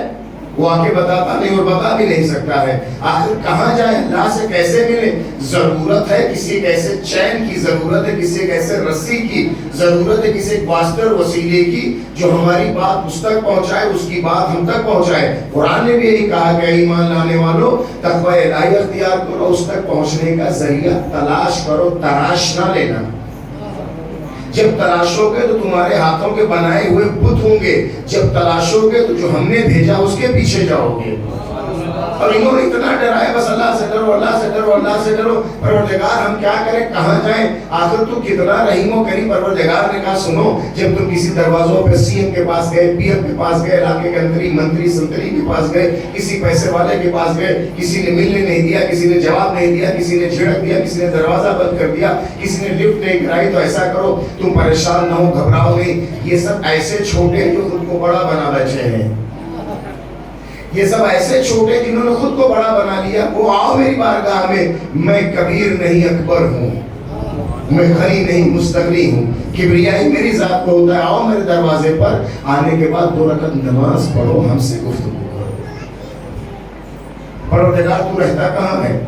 وہ آ کے بتاتا نہیں اور بتا بھی نہیں سکتا ہے۔ آخر کہاں جائے، اللہ سے کیسے ملے؟ ضرورت ہے کسی کیسے چین کی، ضرورت ہے کسی کیسے رسی کی، ضرورت ہے کسی واسطے اور وسیلے کی جو ہماری بات اس تک پہنچائے، اس کی بات ہم تک پہنچائے۔ قرآن نے بھی یہی کہا کہ ایمان لانے والوں تقوی الہی اختیار کرو، اس تک پہنچنے کا ذریعہ تلاش کرو، تراش نہ لینا۔ جب تلاشو گے تو تمہارے ہاتھوں کے بنائے ہوئے بت ہوں گے، جب تلاشو گے تو جو ہم نے بھیجا اس کے پیچھے جاؤ گے۔ اور انہوں نے اتنا ڈرایا بس اللہ سے ڈرو اللہ سے ڈرو اللہ سے ڈرو، پروردگار ہم کیا کریں کہاں جائیں؟ آخر تو کتنا رحیم و کریم۔ پروردگار نے کہا سنو، جب تم کسی دروازوں پہ سی ایم کے پاس گئے، پی ایم کے پاس گئے، علاقے کے منتری سنتری کے پاس گئے، کسی پیسے والے کے پاس گئے، کسی نے ملنے نہیں دیا، کسی نے جواب نہیں دیا، کسی نے جھڑک دیا، کسی نے دروازہ بند کر دیا، کسی نے لفٹ نہیں کرائی، تو ایسا کرو تم پریشان نہ ہو، گھبراؤ نہیں۔ یہ سب ایسے چھوٹے ہیں جو خود کو بڑا بنا بیٹھے ہیں، یہ سب ایسے چھوٹے جنہوں نے خود کو بڑا بنا لیا۔ وہ آؤ میری بارگاہ میں کبیر نہیں اکبر ہوں، میں غنی نہیں مستغنی ہوں، کبریائی میری ذات کو ہوتا ہے۔ آؤ میرے دروازے پر، آنے کے بعد 2 رکعت نماز پڑھو، ہم سے گفتگو کرو۔ پروردگار تو رہتا کہاں ہے؟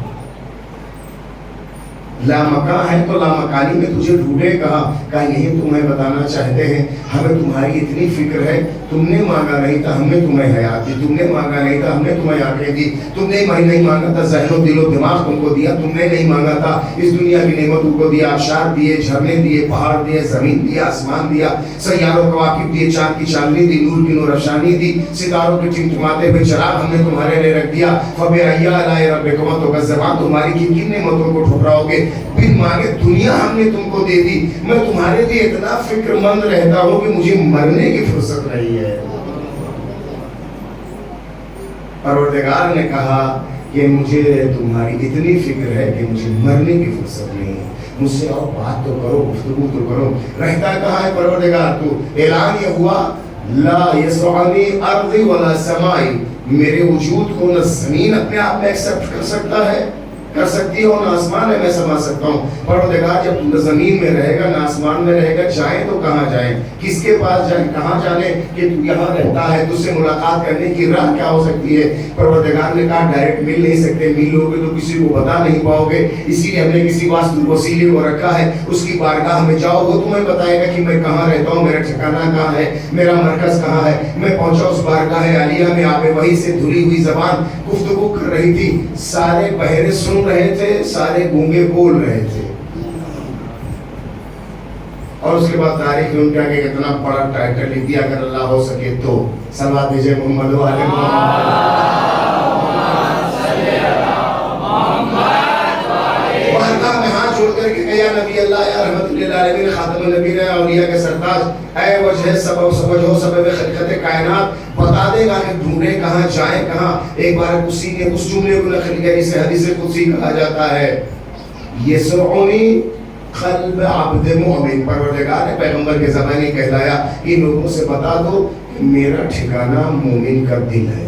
لامکاں ہے تو لامکانی میں تجھے ڈھونڈے کہا یہی تمہیں بتانا چاہتے ہیں، ہمیں تمہاری اتنی فکر ہے، تم نے مانگا نہیں تھا ہم نے تمہیں حیات دی، تم نے مانگا نہیں تھا ہم نے تمہیں آنکھیں دی، تم نے نہیں مانگا تھا ذہن و دل و دماغ تم کو دیا، تم نے نہیں مانگا تھا اس دنیا کی نعمتوں کو دیا، آبشار دیے، جھرنے دیے، پہاڑ دیے، زمین دیا، آسمان دیا، سیاروں کواکب دیے، چاند کی چاندنی دی، نور کی نور افشانی دی، ستاروں کے ٹمٹماتے ہوئے چراغ ہم نے تمہارے لیے رکھ دیا۔ فَبِأَيِّ آلَاءِ رَبِّكُمَا تُكَذِّبَانِ، تمہاری کن نعمتوں کو ٹھکراؤ گے؟ بن مانگے دنیا ہم نے تم کو دے دی۔ میں تمہارے لیے اتنا فکر مند رہتا ہوں کہ مجھے مرنے کی فرصت نہیں ہے۔ پروردگار نے کہا کہ مجھے تمہاری اتنی فکر ہے کہ مجھے مرنے کی فرصت نہیں ہے، مجھ سے اور بات تو کرو، گفتگو تو کرو۔ رہتا کہاں ہے پروردگار تو؟ اعلان یہ ہوا لا یسعنی ارضی ولا سمائی، میرے وجود کو نہ زمین اپنے آپ میں ایکسپٹ کر سکتا ہے، کر سکتی ہو، نہ آسمان میں سما سکتا ہوں۔ پروردگار جب تم زمین میں رہے گا نہ آسمان میں رہے گا، جائیں تو کہاں جائیں، کس کے پاس جائیں، کہاں جانے کہ تو یہاں رہتا ہے، تجھ سے ملاقات کرنے کی راہ کیا ہو سکتی ہے؟ پروردگار نے کہا ڈائریکٹ مل نہیں سکتے، ملو گے تو کسی کو بتا نہیں پاؤ گے، اسی لیے ہم نے کسی وسیلے کو رکھا ہے، اس کی بارگاہ میں جاؤ، وہ تمہیں بتائے گا کہ میں کہاں رہتا ہوں، میرا ٹھکانہ کہاں ہے، میرا مرکز کہاں ہے۔ میں پہنچا اس بارگاہ عالیہ میں، آب وحی سے دھلی ہوئی زبان گفتگو کر رہی تھی، سارے بہرے سن رہے تھے، سارے گونگے بول رہے تھے۔ اور اس کے بعد تاریخ میں ان کے آگے اتنا بڑا ٹائٹل لکھ دیا، اگر اللہ ہو سکے تو صلوات بھیجے محمد و آل محمد۔ بارگاہ میں ہاتھ جوڑ کے کر کے یا نبی اللہ یا رحمت للعالمین خاتم النبیین اولیاء کے سرتاج اے وجہ سبب خلقت کائنات بتا دے گا کہ ڈھونڈے کہاں جائیں کہاں. ایک بار کسی نے اس جملے کو نقل کیا جسے حدیث قدسی کہا جاتا ہے یسرعونی قلب عبد مومن. پروردگار نے پیغمبر کے زمانے کہلایا ان لوگوں سے بتا دو کہ میرا ٹھکانہ مومن کا دل ہے.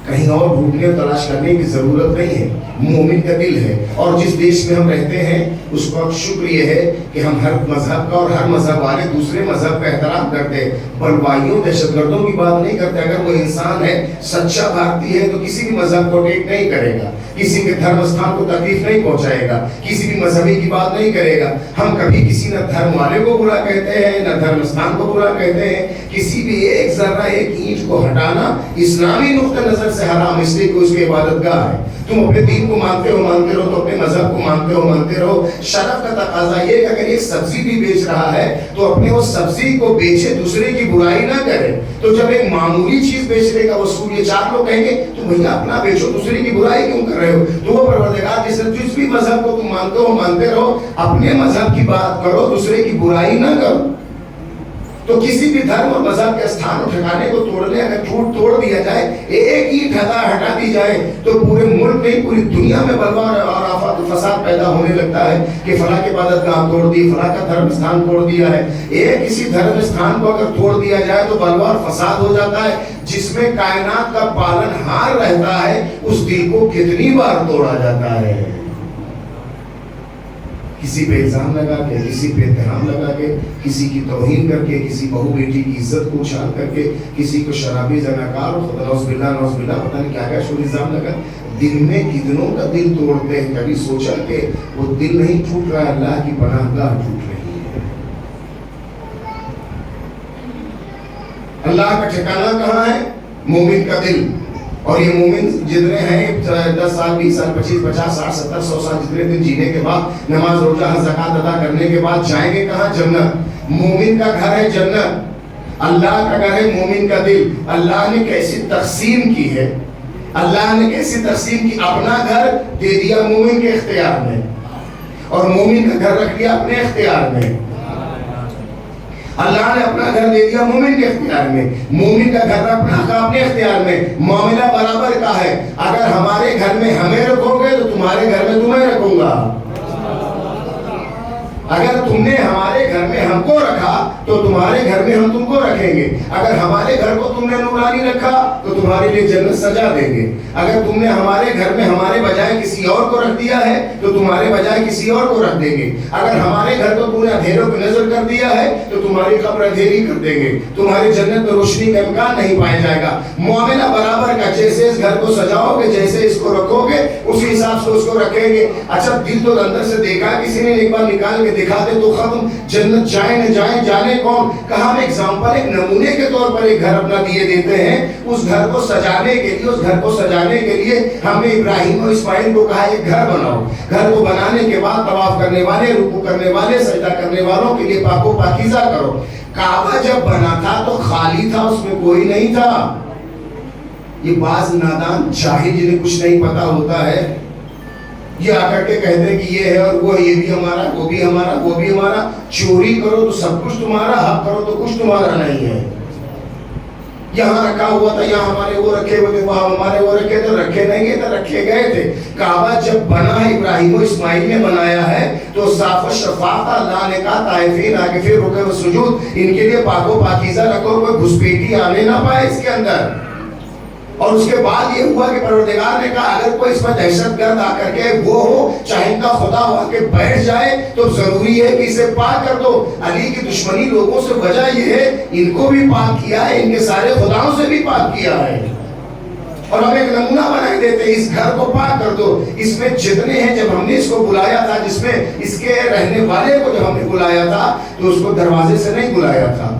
کہیں اور ڈھونڈنے اور تلاش کرنے کی ضرورت نہیں ہے. مومن کا دل ہے. اور جس دیش میں ہم رہتے ہیں اس کا شکر یہ ہے کہ ہم ہر مذہب کا اور ہر مذہب والے دوسرے مذہب کا احترام کرتے ہیں. بلوائیوں دہشت گردوں کی بات نہیں کرتے. اگر وہ انسان ہے سچا بھارتی ہے تو کسی بھی مذہب کو ٹیک نہیں کرے گا, کسی کے دھرم استھان کو تکلیف نہیں پہنچائے گا, کسی بھی مذہبی کی بات نہیں کرے گا. ہم کبھی کسی نہ دھرم والے کو برا کہتے ہیں نہ دھرم استھان کو برا کہتے ہیں. کسی بھی ایک ذرہ ایک اینٹ کو ہٹانا اسلامی نقطہ نظر سے حرام, اس لیے کہ اس کی عبادت گاہ ہے. تم اپنے دین کو مانتے رہو تو اپنے مذہب کو مانتے رہو. شرف کا تقاضا یہ کہ اگر ایک سبزی بھی بیچ رہا ہے تو اپنے وہ سبزی کو بیچے, دوسرے کی برائی نہ کرے. تو جب ایک معمولی چیز بیچنے کا وصول یہ چار لوگ کہیں گے تو بھیا اپنا بیچو, دوسرے کی برائی کیوں کر رہے ہو. تو وہ پروردگار جس بھی مذہب کو تم مانتے رہو, اپنے مذہب کی بات کرو, دوسرے کی برائی نہ کرو. تو کسی بھی دھرم اور مذہب کے استھان اور ٹھکانے کو توڑنے اگر ٹوٹ توڑ دیا جائے, ایک ہی ہٹا دی جائے تو پورے ملک نہیں پوری دنیا میں بلوا اور آفات و فساد پیدا ہونے لگتا ہے کہ فلاں کی عبادت گاہ توڑ دی, فلاں کا دھرم استھان توڑ دیا ہے. ایک کسی دھرم استھان کو اگر توڑ دیا جائے تو بلوا اور فساد ہو جاتا ہے. جس میں کائنات کا پالن ہار رہتا ہے اس دل کو کتنی بار توڑا جاتا ہے. کسی پہ الزام لگا کے, کسی پہ اتہام لگا کے, کسی کی توہین کر کے, کسی بہو بیٹی کی عزت کو اچھال کر کے, کسی کو شرابی زناکار نعوذ باللہ پتہ نہیں کیا شور الزام لگا. دل میں کتنوں کا دل توڑتے ہیں. کبھی سوچا کہ وہ دل نہیں ٹوٹ رہا, اللہ کی پناہ گاہ ٹوٹ رہی ہے. اللہ کا ٹھکانہ کہاں ہے؟ مومن کا دل. اور یہ مومن جتنے ہیں 10 سال 20 سال 25 50 60 70 100 سال جتنے دن جینے کے بعد نماز روزہ زکات ادا کرنے کے بعد جائیں گے کہاں؟ جنت. مومن کا گھر ہے جنت, اللہ کا گھر ہے مومن کا دل. اللہ نے کیسی تقسیم کی ہے, اللہ نے کیسی تقسیم کی. اپنا گھر دے دیا مومن کے اختیار میں اور مومن کا گھر رکھ دیا اپنے اختیار میں. اللہ نے اپنا گھر دے دیا مومن کے اختیار میں, مومن کا گھر اپنے اختیار میں. معاملہ برابر کا ہے. اگر ہمارے گھر میں ہمیں رکھو گے تو تمہارے گھر میں تمہیں رکھوں گا. اگر تم نے ہمارے گھر میں ہم کو رکھا تو تمہارے گھر میں ہم تم کو رکھیں گے. اگر ہمارے گھر کو تم نے نورانی رکھا تو تمہارے لیے جنت سجا دیں گے. اگر تم نے ہمارے گھر میں ہمارے بجائے کسی اور کو رکھ دیا ہے تو تمہارے بجائے کسی اور کو رکھ دیں گے. اگر ہمارے گھر کو تم نے اندھیروں پہ نظر کر دیا ہے تو تمہاری قبر اندھیری کر دیں گے. تمہاری جنت میں روشنی کا امکان نہیں پایا جائے گا. معاملہ برابر کا, جیسے اس گھر کو سجاؤ گے, جیسے اس کو رکھو گے, اسی حساب سے اس کو رکھیں گے. اچھا دل تو اندر سے دیکھا کسی نے, ایک بار نکال کے دکھا دے تو ختم. جنت جائیں نہ جائیں جانے کون. کہاں ہم ایگزامپل ایک نمونے کے طور پر ایک گھر اپنا دیے دیتے ہیں. اس گھر کو سجانے کے لیے ہم نے ابراہیم اور اسماعیل کو کہا ایک گھر بناؤ. گھر کو بنانے کے بعد طواف کرنے والے, رکوع کرنے والے, سجدہ کرنے والوں کے لیے پاک و پاکیزہ کرو. کعبہ جب بنا تھا تو خالی تھا, اس میں کوئی نہیں تھا. یہ بعض نادان جاہل جنہیں کچھ نہیں پتا ہوتا ہے, یہ آ کر کے کہتے ہیں کہ یہ ہے اور وہ, یہ بھی ہمارا, وہ بھی ہمارا, وہ بھی ہمارا. چوری کرو تو سب کچھ تمہارا, حق کرو تو کچھ تمہارا نہیں ہے. یہاں رکھا ہوا تھا, یہاں ہمارے وہ رکھے ہوئے تھے, وہاں ہمارے وہ رکھے تو رکھے نہیں گئے تو رکھے گئے تھے. کعبہ جب بنا ابراہیم و اسماعیل نے بنایا ہے تو صاف و شفاف اللہ نے کہا طائفین عاکفین رکوع و سجود, ان کے لیے پاک و پاکیزہ رکھو, کوئی گھسپیٹی آنے نہ پائے اس کے اندر. اور اس کے بعد یہ ہوا کہ پروردگار نے کہا اگر کوئی اس پر دہشت گرد آ کر کے وہ ہو, چاہندہ خدا ہو کے بیٹھ جائے تو ضروری ہے کہ اسے پاک کر دو. علی کی دشمنی لوگوں سے وجہ یہ ہے, ان کو بھی پاک کیا ہے, ان کے سارے خداؤں سے بھی پاک کیا ہے. اور ہم ایک نمونہ بنا دیتے ہیں, اس گھر کو پاک کر دو. اس میں جتنے ہیں, جب ہم نے اس کو بلایا تھا, جس میں اس کے رہنے والے کو جب ہم نے بلایا تھا تو اس کو دروازے سے نہیں بلایا تھا,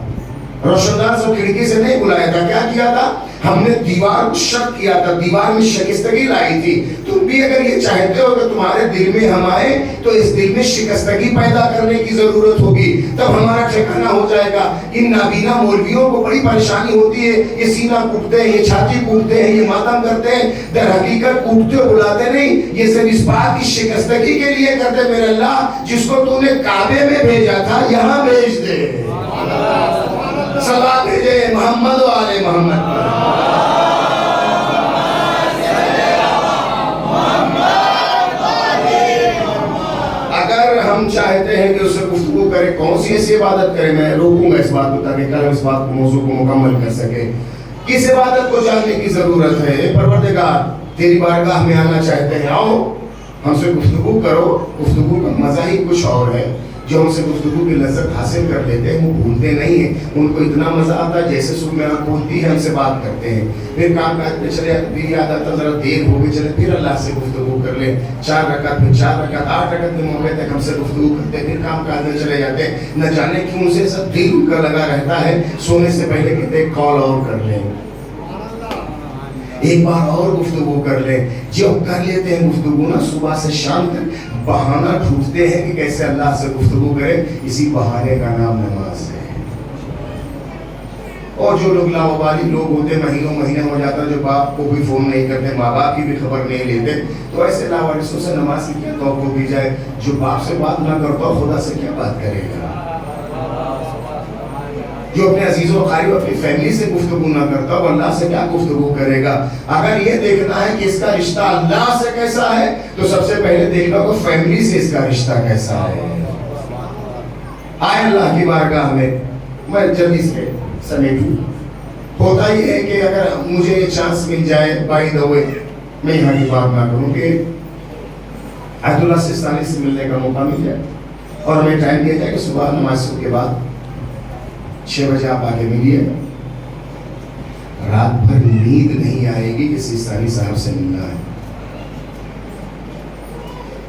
روشندان سے کھڑکی سے نہیں بلایا تھا. کیا کیا تھا؟ ہم نے دیوار کو شک کیا تھا, دیوار میں شکستگی لائی تھی. تم بھی اگر یہ چاہتے ہو کہ تمہارے دل میں ہم آئے تو اس دل میں شکستگی پیدا کرنے کی ضرورت ہوگی, تب ہمارا ٹھکانہ ہو جائے گا. ان نابینا مولویوں کو بڑی پریشانی ہوتی ہے, یہ سینہ کوٹتے ہیں, یہ چھاتی کوٹتے ہیں, یہ ماتم کرتے ہیں, در حقیقت کوٹتے بلاتے نہیں, یہ سب اس بات کی شکستگی کے لیے کرتے. میرے اللہ, جس کو تو نے کعبے میں بھیجا تھا یہاں بھیج دے. صلوات بھیجے محمد و آل محمد. اگر ہم چاہتے ہیں کہ اس سے گفتگو کرے, کون سی ایسی عبادت کرے, میں روکوں گا اس بات کو تاکہ کل اس بات کو موضوع کو مکمل کر سکے. کس عبادت کو جاننے کی ضرورت ہے؟ پروردگار تیری بارگاہ میں آنا چاہتے ہیں, آؤ ہم سے گفتگو کرو. گفتگو کا مزہ ہی کچھ اور ہے. جو ہم سے گفتگو کی لذت حاصل کر لیتے ہیں وہ بھولتے نہیں ہیں. ان کو اتنا مزہ آتا ہے جیسے صبح میں آنکھ کھولتی ہے ہم سے بات کرتے ہیں, پھر کام کاج میں چلے, پھر یاد آتا ذرا دیر ہو گئی, چلے پھر اللہ سے گفتگو کر لیں. 4 رکعت, پھر 4 رکعت, 8 رکعت کے موقع تک ہم سے گفتگو کرتے, پھر کام کاج میں چلے جاتے ہیں. نہ جانے کیوں سے سب دل ان کا لگا رہتا ہے. سونے سے پہلے کہتے ہیں کال اور کر لیں, ایک بار اور گفتگو کر لیں. جب کر لیتے ہیں گفتگو نا, صبح سے شام تک بہانہ ڈھونڈتے ہیں کہ کیسے اللہ سے گفتگو کریں. اسی بہانے کا نام نماز ہے. اور جو لوگ لاوبالی لوگ ہوتے, مہینوں مہینے ہو جاتا, جو باپ کو بھی فون نہیں کرتے, ماں باپ کی بھی خبر نہیں لیتے, تو ایسے لاوارثوں سے نماز کی کیا توقع کی جائے؟ جو باپ سے بات نہ کرتا خدا سے کیا بات کرے گا؟ جو اپنے عزیز و قریب, اپنی فیملی سے گفتگو نہ کرتا, وہ اللہ سے کیا گفتگو کرے گا؟ اگر یہ دیکھنا ہے کہ اس کا رشتہ اللہ سے کیسا ہے, تو سب سے پہلے دیکھنا کہ فیملی سے اس کا رشتہ کیسا ہے. آئے اللہ کی بارگاہ میں جلدی سے سمیٹوں. ہوتا یہ ہے کہ اگر مجھے یہ چانس مل جائے, بائی دا وے میں یہاں کی بات نہ کروں, کہ آیت اللہ سستانی سے ملنے کا موقع مل جائے اور ہمیں ٹائم دیا جائے کہ صبح نماز کے بعد 6 بجے آپ آگے ملیے. رات بھر نیند نہیں آئے گی کہ سستانی صاحب سے ملنا ہے.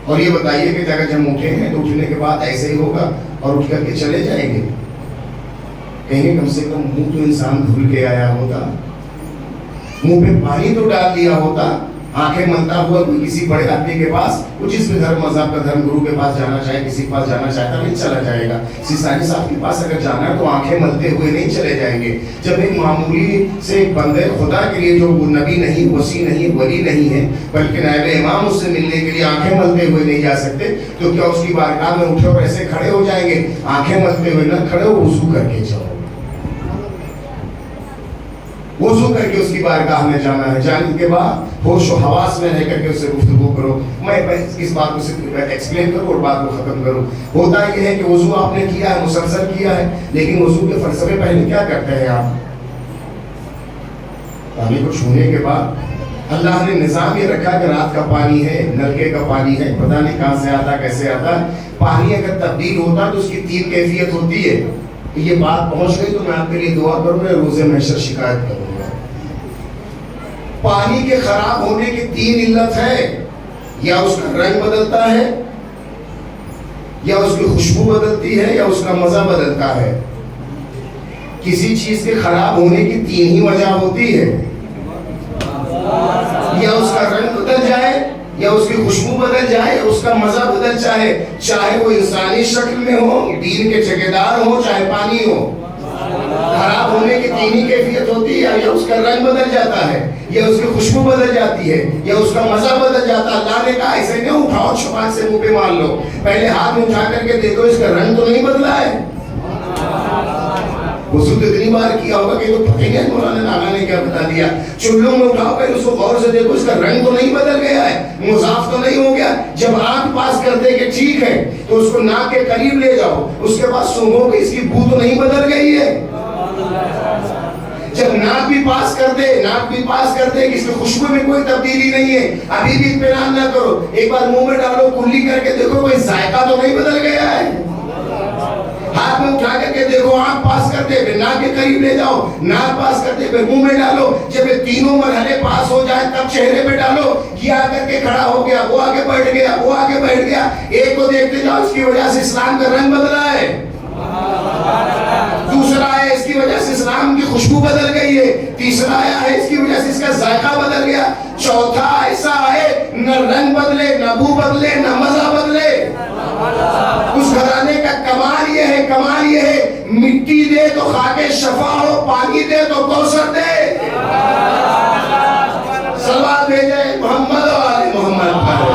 اور یہ بتائیے کہ اگر جب اٹھے ہیں تو اٹھنے کے بعد ایسے ہی ہوگا اور اٹھ کر کے چلے جائیں گے؟ کہیں گے کم سے کم منہ تو انسان دھل کے آیا ہوتا, منہ پہ پانی تو ڈال دیا ہوتا, آنکھیں ملتا ہوا کوئی کسی بڑے آدمی کے پاس, وہ جس بھی دھرم مذہب کا دھرم گرو کے پاس جانا چاہے, کسی کے پاس جانا چاہتا نہیں چلا جائے گا. سستانی صاحب کے پاس اگر جانا ہے تو آنکھیں ملتے ہوئے نہیں چلے جائیں گے. جب ایک معمولی سے ایک بندے خدا کے لیے, جو نبی نہیں, وصی نہیں, ولی نہیں ہے, بلکہ نائب امام, اس سے ملنے کے لیے آنکھیں ملتے ہوئے نہیں جا سکتے, تو کیا اس کی بارگاہ میں اٹھے اور ایسے کھڑے ہو جائیں گے؟ آنکھیں ملتے ہوئے نہ کھڑے ہو, وضو کر کے جاؤ. وضو کر کے اس کی بارگاہ میں جانا ہے. جانے کے بعد ہوش و حواس میں رہ کر کے اس سے گفتگو کرو. میں اس بات کو صرف ایکسپلین کروں اور بات کو ختم کروں. ہوتا یہ ہے کہ وضو آپ نے کیا ہے, مسلسل کیا ہے, لیکن وضو کے فلسفے پہلے کیا کرتے ہیں آپ؟ پانی کو چھونے کے بعد اللہ نے نظام یہ رکھا کہ رات کا پانی ہے, نلکے کا پانی ہے, پتہ نہیں کہاں سے آتا, کیسے آتا. پانی اگر تبدیل ہوتا تو اس کی 3 کیفیت ہوتی ہے. یہ بات پہنچ گئی تو میں آپ کے لیے دعا کروں گا, روزے محشر شکایت کروں گا. پانی کے خراب ہونے کی 3 علت ہے. یا اس کا رنگ بدلتا ہے, یا اس کی خوشبو بدلتی ہے, یا اس کا مزہ بدلتا ہے. کسی چیز کے خراب ہونے کی 3 ہی وجہ ہوتی ہے. یا اس کا رنگ بدل جائے, یا اس کی خوشبو بدل جائے, یا اس کا مزہ بدل جائے, چاہے وہ انسانی شکل میں ہو, دین کے ٹھیکیدار ہو, چاہے پانی ہو. خراب ہونے کی 3 ہی کیفیت ہوتی ہے. یا اس کا رنگ بدل جاتا ہے, یا اس کی خوشبو بدل جاتی ہے, یا اس کا مزہ بدل جاتا ہے. اللہ نے کہا ایسے نہیں اٹھاؤ چھپان سے منہ پہ مار لو, پہلے ہاتھ میں اٹھا کر کے دیکھو اس کا رنگ تو نہیں بدلا ہے. وضو تو اتنی بار کیا ہوگا کہ تو پتہ ہی نہیں مولانا نانا نے کیا بتا دیا. چلوں میں اٹھاؤ پہلے اس کو غور سے دیکھو اس کا رنگ تو نہیں بدل گیا ہے, مضاف تو نہیں ہو گیا. جب آنکھ پاس کر دے کہ ٹھیک ہے تو اس کو ناک کے قریب لے جاؤ, اس کے بعد سونگو کہ اس کی بو تو نہیں بدل گئی ہے. جب ناک بھی پاس کر دے کہ اس میں خوشبو میں کوئی تبدیلی نہیں ہے, ابھی بھی اطمینان نہ کرو, ایک بار منہ میں ڈالو, کلی کر کے دیکھو کوئی ذائقہ تو نہیں بدل گیا ہے. ہاتھ میں اٹھا کر کے دیکھو, آنکھ پاس کر دے, پھر ناک کے قریب لے جاؤ, ناک پاس کر دے, پھر منہ میں ڈالو. جب یہ 3 مرحلے پاس ہو جائیں تب چہرے پہ ڈالو. یہ آ کر کے کھڑا ہو گیا, وہ آگے بیٹھ گیا, وہ آگے بیٹھ گیا. ایک کو دیکھتے جاؤ, اس کی وجہ سے اسلام کا رنگ بدلا ہے. دوسرا ہے اس کی وجہ سے خوشبو بدل گئی ہے، تیسرا آیا ہے اس کی وجہ سے اس کا ذائقہ بدل گیا، چوتھا ایسا ہے نہ رنگ بدلے، نہ بو بدلے، نہ مزہ بدلے۔ اس گھرانے کا کمال یہ ہے، کمال یہ ہے، مٹی دے تو خاک شفا ہو، پانی دے تو کوثر دے۔ صلوات بھیجے محمد و آل محمد پر۔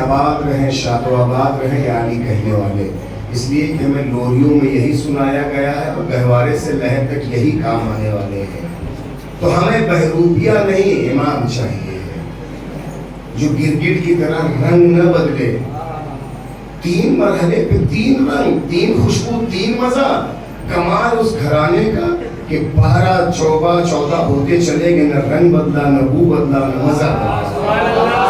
آباد رہیں، شاد و آباد رہیں یا علی کہنے والے، اس لیے کہ ہمیں لوریوں میں یہی سنایا گیا ہے اور گہوارے سے لہر تک یہی کام آنے والے ہیں۔ تو ہمیں بہروپیہ نہیں، امام چاہیے جو گرگٹ کی طرح رنگ نہ بدلے، 3 مرحلے پہ 3 رنگ، 3 خوشبو، 3 مزہ۔ کمال اس گھرانے کا کہ 12 14 ہوتے چلے گئے، نہ رنگ بدلا، نہ بو بدلا، نہ مزہ بدلا۔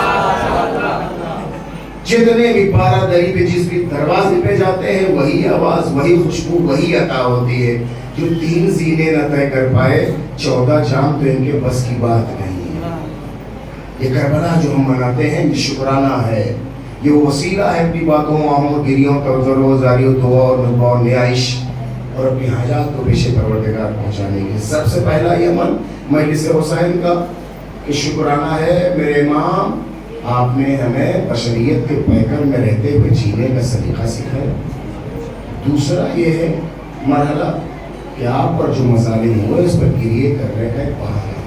جتنے بھی 12 دری پہ جس بھی دروازے پہ جاتے ہیں وہی آواز، وہی خوشبو، وہی عطا ہوتی ہے۔ جو 3 زینے نہ طے کر پائے، 14 جام تو ان کے بس کی بات نہیں ہے۔ یہ کربلا جو ہم مناتے ہیں یہ شکرانہ ہے، یہ وسیلہ ہے اپنی باتوں، آہوں، گریوں، توزر و زاری و دعا اور نبا و نیائش اور اپنی حاجات کو پیش پروردگار پہنچانے کے۔ سب سے پہلا یہ عمل مجلس حسین کا کہ شکرانہ ہے میرے امام، آپ نے ہمیں بشریت کے پیکر میں رہتے ہوئے جینے کا سلیقہ سکھایا۔ دوسرا یہ ہے مرحلہ کہ آپ پر جو مظالم ہوئے اس پر گریے کرنے کا ایک بہانہ ہوا۔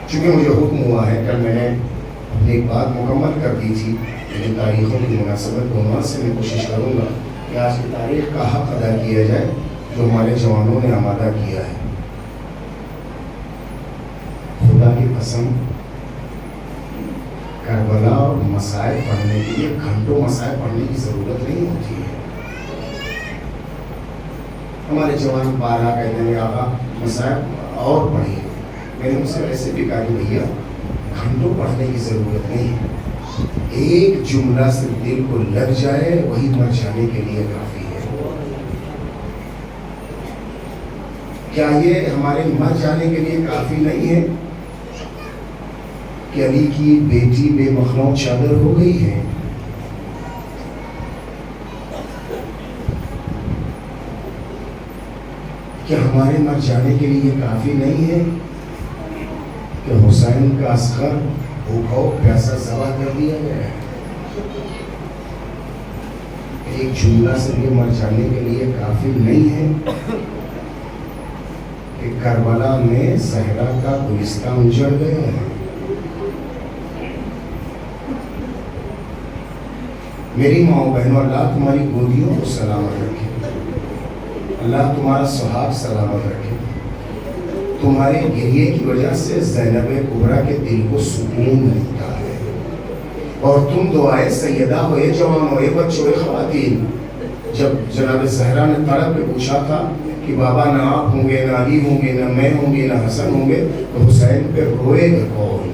چونکہ مجھے حکم ہوا ہے، کل میں نے اپنی ایک بات مکمل کر دی تھی، لیکن تاریخوں کی مناسبت عنوان سے میں کوشش کروں گا کہ آج کی تاریخ کا حق ادا کیا جائے جو ہمارے جوانوں نے آمادہ کیا ہے۔ خدا کی قسم، کربلا اور مسائل پڑھنے کے لیے گھنٹوں مسائل پڑھنے کی ضرورت نہیں ہوتی ہے۔ ہمارے جوان بارہ کہتے ہیں آقا مسائل اور پڑھیے، میں نے ان سے ایسے بھی کہا کہ بھیا گھنٹوں پڑھنے کی ضرورت نہیں ہے، ایک جملہ سے دل کو لگ جائے وہی مر جانے کے لیے کافی ہے۔ کیا یہ ہمارے مر جانے کے لیے کافی نہیں ہے کہ علی کی بیٹی بے مخلوق چادر ہو گئی ہے؟ کیا ہمارے مر جانے کے لیے کافی نہیں ہے کہ حسین کا اصغر بھوکا و پیاسا ذبح کر دیا گیا ہے؟ ایک جملہ سے یہ مر جانے کے لیے کافی نہیں ہے کہ کربلا میں زہرا کا گلستان اجڑ گیا ہے؟ میری ماں بہنوں، اللہ تمہاری گودیوں کو سلامت رکھے، اللہ تمہارا سہاگ سلامت رکھے۔ تمہارے گریے کی وجہ سے زینب کبریٰ کے دل کو سکون ملتا ہے، اور تم دعائے سیدہ ہوئے، جوان ہوئے، بچوں ہوئے، خواتین۔ جب جناب زہرا نے تڑپ کے پوچھا تھا کہ بابا نہ آپ ہوں گے، نہ علی ہوں گے، نہ میں ہوں گی، نہ حسن ہوں گے، تو حسین پہ روئے گا کون؟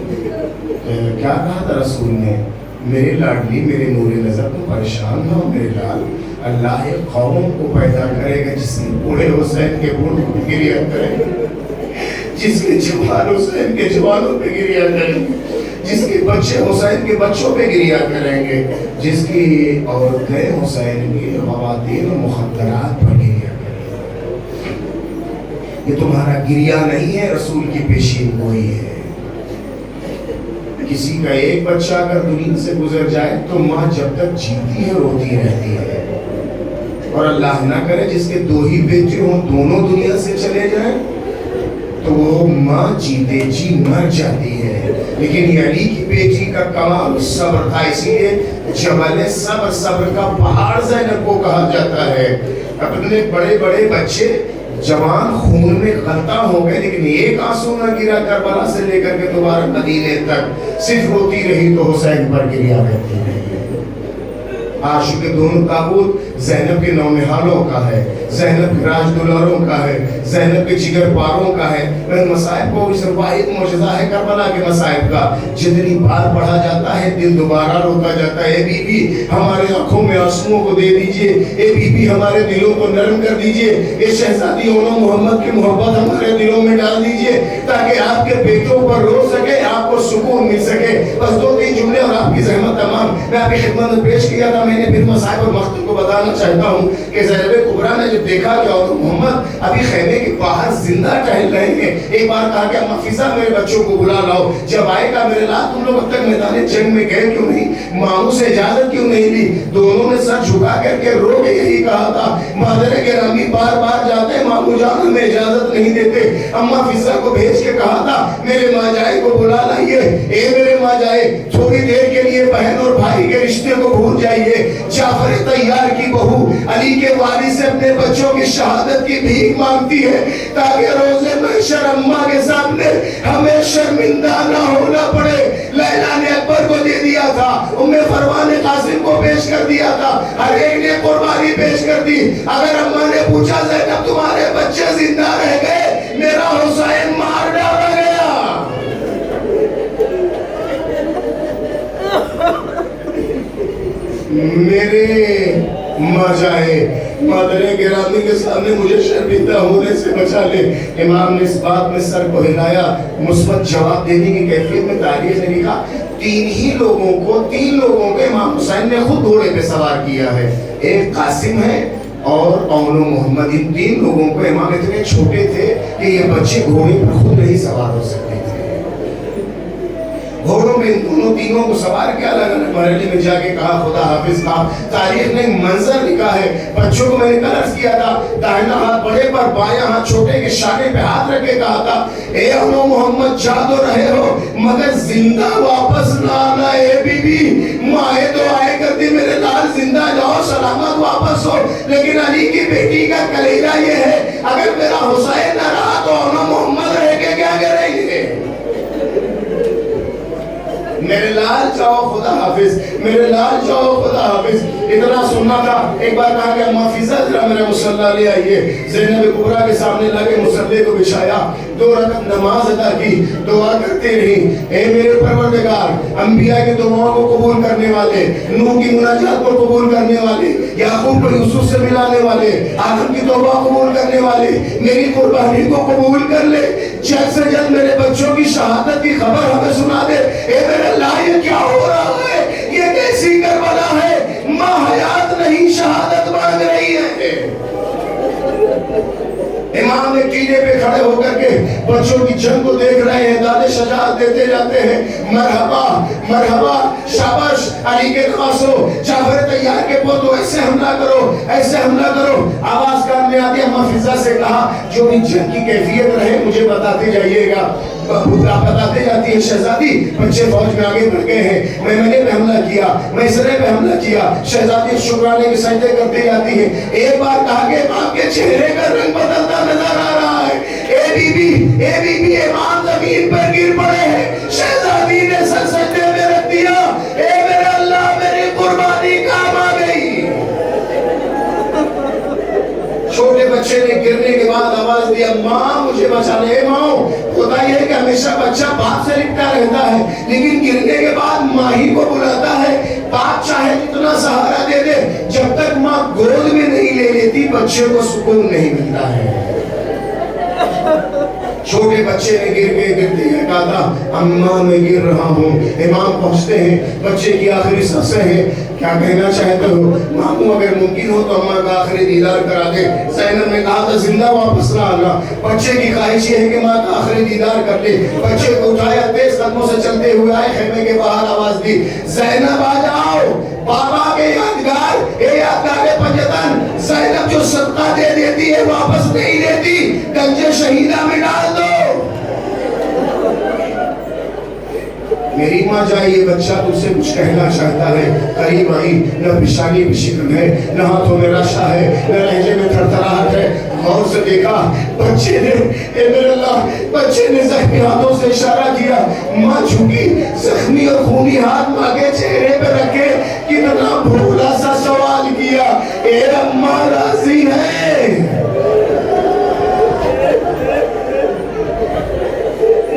کیا کہا تھا رسول نے؟ میرے لاڈلی، میرے نور نظر، تو پریشان نہ ہو میرے لال، اللہ قوموں کو پیدا کرے گا جس نے بوڑھے حسین کے بوڑھوں پہ گریہ کرے گا، جس کے جوان حسین کے جوانوں پہ گریہ کریں گے، جس کے بچے حسین کے بچوں پہ گریہ کریں گے، جس کی عورتیں حسین کی خواتین و مخدرات پر گریہ کریں گے۔ یہ تمہارا گریہ نہیں ہے، رسول کی پیشین گوئی ہے۔ کسی کا ایک بچہ اگر دنیا سے گزر جائے تو ماں جب تک جیتی ہے روتی رہتی ہے، اور اللہ نہ کرے جس کے 2 ہی بیٹے ہوں، دونوں دنیا سے چلے جائیں تو وہ ماں جیتے جی مر جاتی ہے۔ لیکن یہ علی کی بیٹی کا کمال صبر تھا، اسی لیے جبل صبر، صبر کا پہاڑ زینب کو کہا جاتا ہے۔ اپنے بڑے بڑے بچے جوان خون میں غلطہ ہو گئے، لیکن ایک آنسو نہ گرا کربلا سے لے کر کے دوبارہ مدینے تک، صرف روتی رہی تو حسین پر گریا کرتی رہی۔ عاشق دونوں تابوت زینب کے نونہالوں کا ہے، زینب کے راج دلاروں کا ہے، زینب کے جگر پاروں کا ہے۔ ان مصائب کو اس واحد معجزہ ہے کربلا کے مصائب کا، جتنی بار پڑھا جاتا ہے دل دوبارہ روتا جاتا ہے۔ اے بی بی ہمارے آنکھوں میں آنسوؤں کو دے دیجئے، اے بی بی ہمارے دلوں کو نرم کر دیجئے، اے شہزادی اونو محمد کی محبت ہمارے دلوں میں ڈال دیجئے تاکہ آپ کے بیٹوں پر رو سکے، آپ کو سکون مل سکے۔ بس 2-3 جملے اور آپ کی زحمت تمام میں آپ کی خدمت میں پیش کیا تھا۔ میں نے پھر مصائب اور مختم کو بتانا چاہتا ہوں کہ زینب کبریٰ نے جب دیکھا کہ اور محمد ابھی خیمے کے باہر زندہ ٹہل رہے ہیں، ایک بار کہا کہ اما فضا میرے بچوں کو بلا لاؤ، جب آئے گا میرے لال تم لوگ اب تک میدان جنگ میں گئے کیوں نہیں، ماموں سے اجازت کیوں نہیں لی؟ دونوں نے سر جھکا کر کے رو کے یہی کہا تھا، مادر گرامی بار بار جاتے ماموں جان ہمیں اجازت نہیں دیتے۔ اما فضا کو بھیج کے کہا تھا میرے ماں جائے کو بلا لائیے، اے میرے ماں جائے تھوڑی دیر کے لیے بہن اور بھائی کے رشتے کو بھول جائیے۔ جعفر طیار کی بہو علی کے والد سے اپنے بچوں کی شہادت کی بھیک مانگتی ہے تاکہ روز محشر اماں کے سامنے ہمیں شرمندہ نہ ہونا پڑے۔ لیلا نے اکبر کو دے دیا تھا، ام فروان نے قاسم کو پیش کر دیا تھا، ہر ایک نے قربانی پیش کر دی۔ اگر اماں نے پوچھا زینب تمہارے بچے زندہ رہ گئے، میرا حسین مار ڈالا گیا۔ میرے ماں جائے مادر گرامی کے سامنے مجھے شرمندہ ہونے سے بچا لے۔ امام نے اس بات میں سر کو ہلایا، مثبت جواب دینے کی کیفیت میں تاریخ نے لکھا 3 لوگوں کو امام حسین نے خود گھوڑے پہ سوار کیا ہے، ایک قاسم ہے اور اونو محمد۔ ان 3 لوگوں کو امام اتنے چھوٹے تھے کہ یہ بچے گھوڑے پر خود نہیں سوار ہو سکتے تھے۔ گھوڑوں میں ان تینوں کو سوار کیا، الگ الگ مرحلے میں جا کے کہا خدا حافظ کہا۔ تاریخ نے منظر لکھا ہے، بچوں کو میں نے کل عرض کیا تھا، دائنا ہاتھ بڑے پر بایاں ہاتھ چھوٹے کے شانے پہ ہاتھ رکھ کے کہا تھا اے اونو محمد جا تو رہے ہو مگر زندہ واپس نہ آنا۔ اے بی بی مائیں تو آئے کرتی میرے لال زندہ جاؤ سلامت واپس ہو، لیکن علی کی بیٹی کا کلیجہ یہ ہے اگر میرا حسین نہ رہا تو اونو محمد رہ کے کیا کریں گے؟ میرے لال جاؤ خدا حافظ، میرے لال جاؤ خدا حافظ۔ اتنا سننا تھا، ایک بار کہا کہ اما فضا ذرا میرا مصلی لے آئیے۔ زینب کبریٰ کے سامنے لا کے مصلی کو بچھایا، 2 رکعت نماز ادا کی، دعا کرتے رہی اے میرے پروردگار، انبیاء کے دعاؤں کو قبول کرنے والے، نوح کی مناجات کو قبول کرنے والے، یعقوب کو یوسف سے ملانے والے، آدم کی توبہ قبول کرنے والے، میری قربانی کو قبول کر لے، جلد سے جلد میرے بچوں کی شہادت کی خبر ہمیں سنا دے۔ اے میرے اللہ یہ کیا ہو رہا ہے؟ یہ کیسی کربلا ہے؟ ماں حیات نہیں شہادت مانگ رہی ہے۔ امام نے کیلے پہ کھڑے ہو کر کے بچوں کی جنگ کو دیکھ رہے ہیں، داد شجاعت دیتے جاتے ہیں، مرحبا مرحبا شاباش علی کے نواسو، جعفر طیار کے پوتو ایسے حملہ کرو ایسے حملہ کرو۔ آواز کان میں آتی اما فضا سے کہا جو بھی جنگ کی کیفیت رہے مجھے بتاتے جائیے گا۔ بتاتے جاتی ہے شہزادی بچے فوج میں آگے بڑھ گئے ہیں، میں نے پہ حملہ کیا، میں سرے پہ حملہ کیا۔ شہزادی شکرانے کے سجدے کرتے جاتی ہے۔ ایک بار کہا کہ امام کے چہرے کا رنگ بدلتا نظر آ رہا ہے۔ اے بی بی امام زمین پر گر پڑے ہیں، شہزادی نے سر سجدے میں رکھ دیا۔ اے میرے اللہ میری قربانی کام آ گئی۔ چھوٹے بچے نے گرنے کے بعد آواز دیا ماں مجھے بچا لے۔ ماں ہوتا یہ ہے کہ ہمیشہ بچہ باپ سے لپٹا رہتا ہے، لیکن گرنے کے بعد ماں ہی کو بلاتا ہے۔ باپ چاہے جتنا سہارا دے دے، جب تک ماں گود میں نہیں لے لیتی بچے کو سکون نہیں ملتا ہے۔ چھوٹے بچے نے گر کے گرتے ہیں کہا تھا اماں میں گر رہا ہوں۔ امام پہنچتے ہیں، بچے کی آخری سانسیں ہیں، کیا کہنا چاہتے ہو؟ ماموں اگر ممکن ہو تو اماں کا آخری دیدار کرا دے۔ زینب نے کہا تھا زندہ واپس نہ آنا۔ بچے کی خواہش یہ ہے کہ ماں کا آخری دیدار کر لے۔ بچے کو اٹھایا، تیز قدموں سے چلتے ہوئے آئے، خیمے کے باہر آواز دی زینب آ جاؤ، بابا کے یادگار اے یادگار پنجتن۔ زینب جو صدقہ دے دیتی ہے واپس نہیں دیتی، گنج شہیدہ میں ڈال دو۔ میری ماں جائے یہ بچہ تجھ سے کچھ کہنا چاہتا ہے۔ قریب آئی، نہ پیشانی بھی شکن ہے، نہ ہاتھوں میں رشا ہے، نہ لہجے میں تھرتھراہٹ ہے۔ غور سے سے دیکھا، بچے نے اے میرے اللہ، بچے نے زخمی ہاتھوں سے اشارہ کیا، ماں جھکی، زخمی اور خونی ہاتھ ماں کے چہرے پہ رکھے، کتنا بھولا سا سوال کیا، اے اماں راضی ہے؟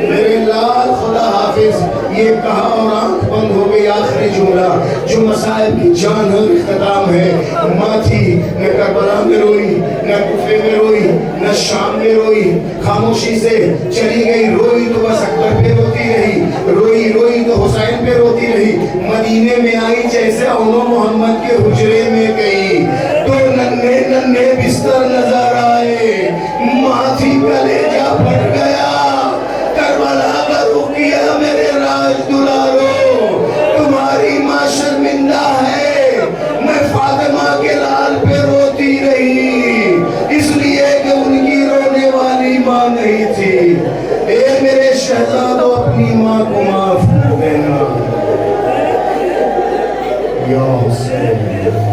میرے لال خدا حافظ، یہ کہا اور آنکھ بند ہو گئی۔ آخری جملہ جو مسائب کی جان اور اختتام ہے، ماں تھی، نہ کربلا میں روئی، نہ کوفے میں روئی، نہ شام میں روئی، خاموشی سے چلی گئی۔ روئی تو بس اکبر پہ روتی رہی، روئی تو حسین پہ روتی رہی۔ مدینے میں آئی جیسے اونو محمد کے حجرے میں گئی، تو ننھے بستر نظر آئے، ماں تھی کلیجہ پھٹ گیا۔ کربلا کا رقیہ میرے راج دلارو، تمہاری ماں شرمندہ ہے، میں فاطمہ کے لال پہ روتی رہی، اس لیے کہ ان کی رونے والی ماں نہیں تھی۔ اے میرے شہزادو، اپنی ماں کو معاف کر دینا۔ یا حسین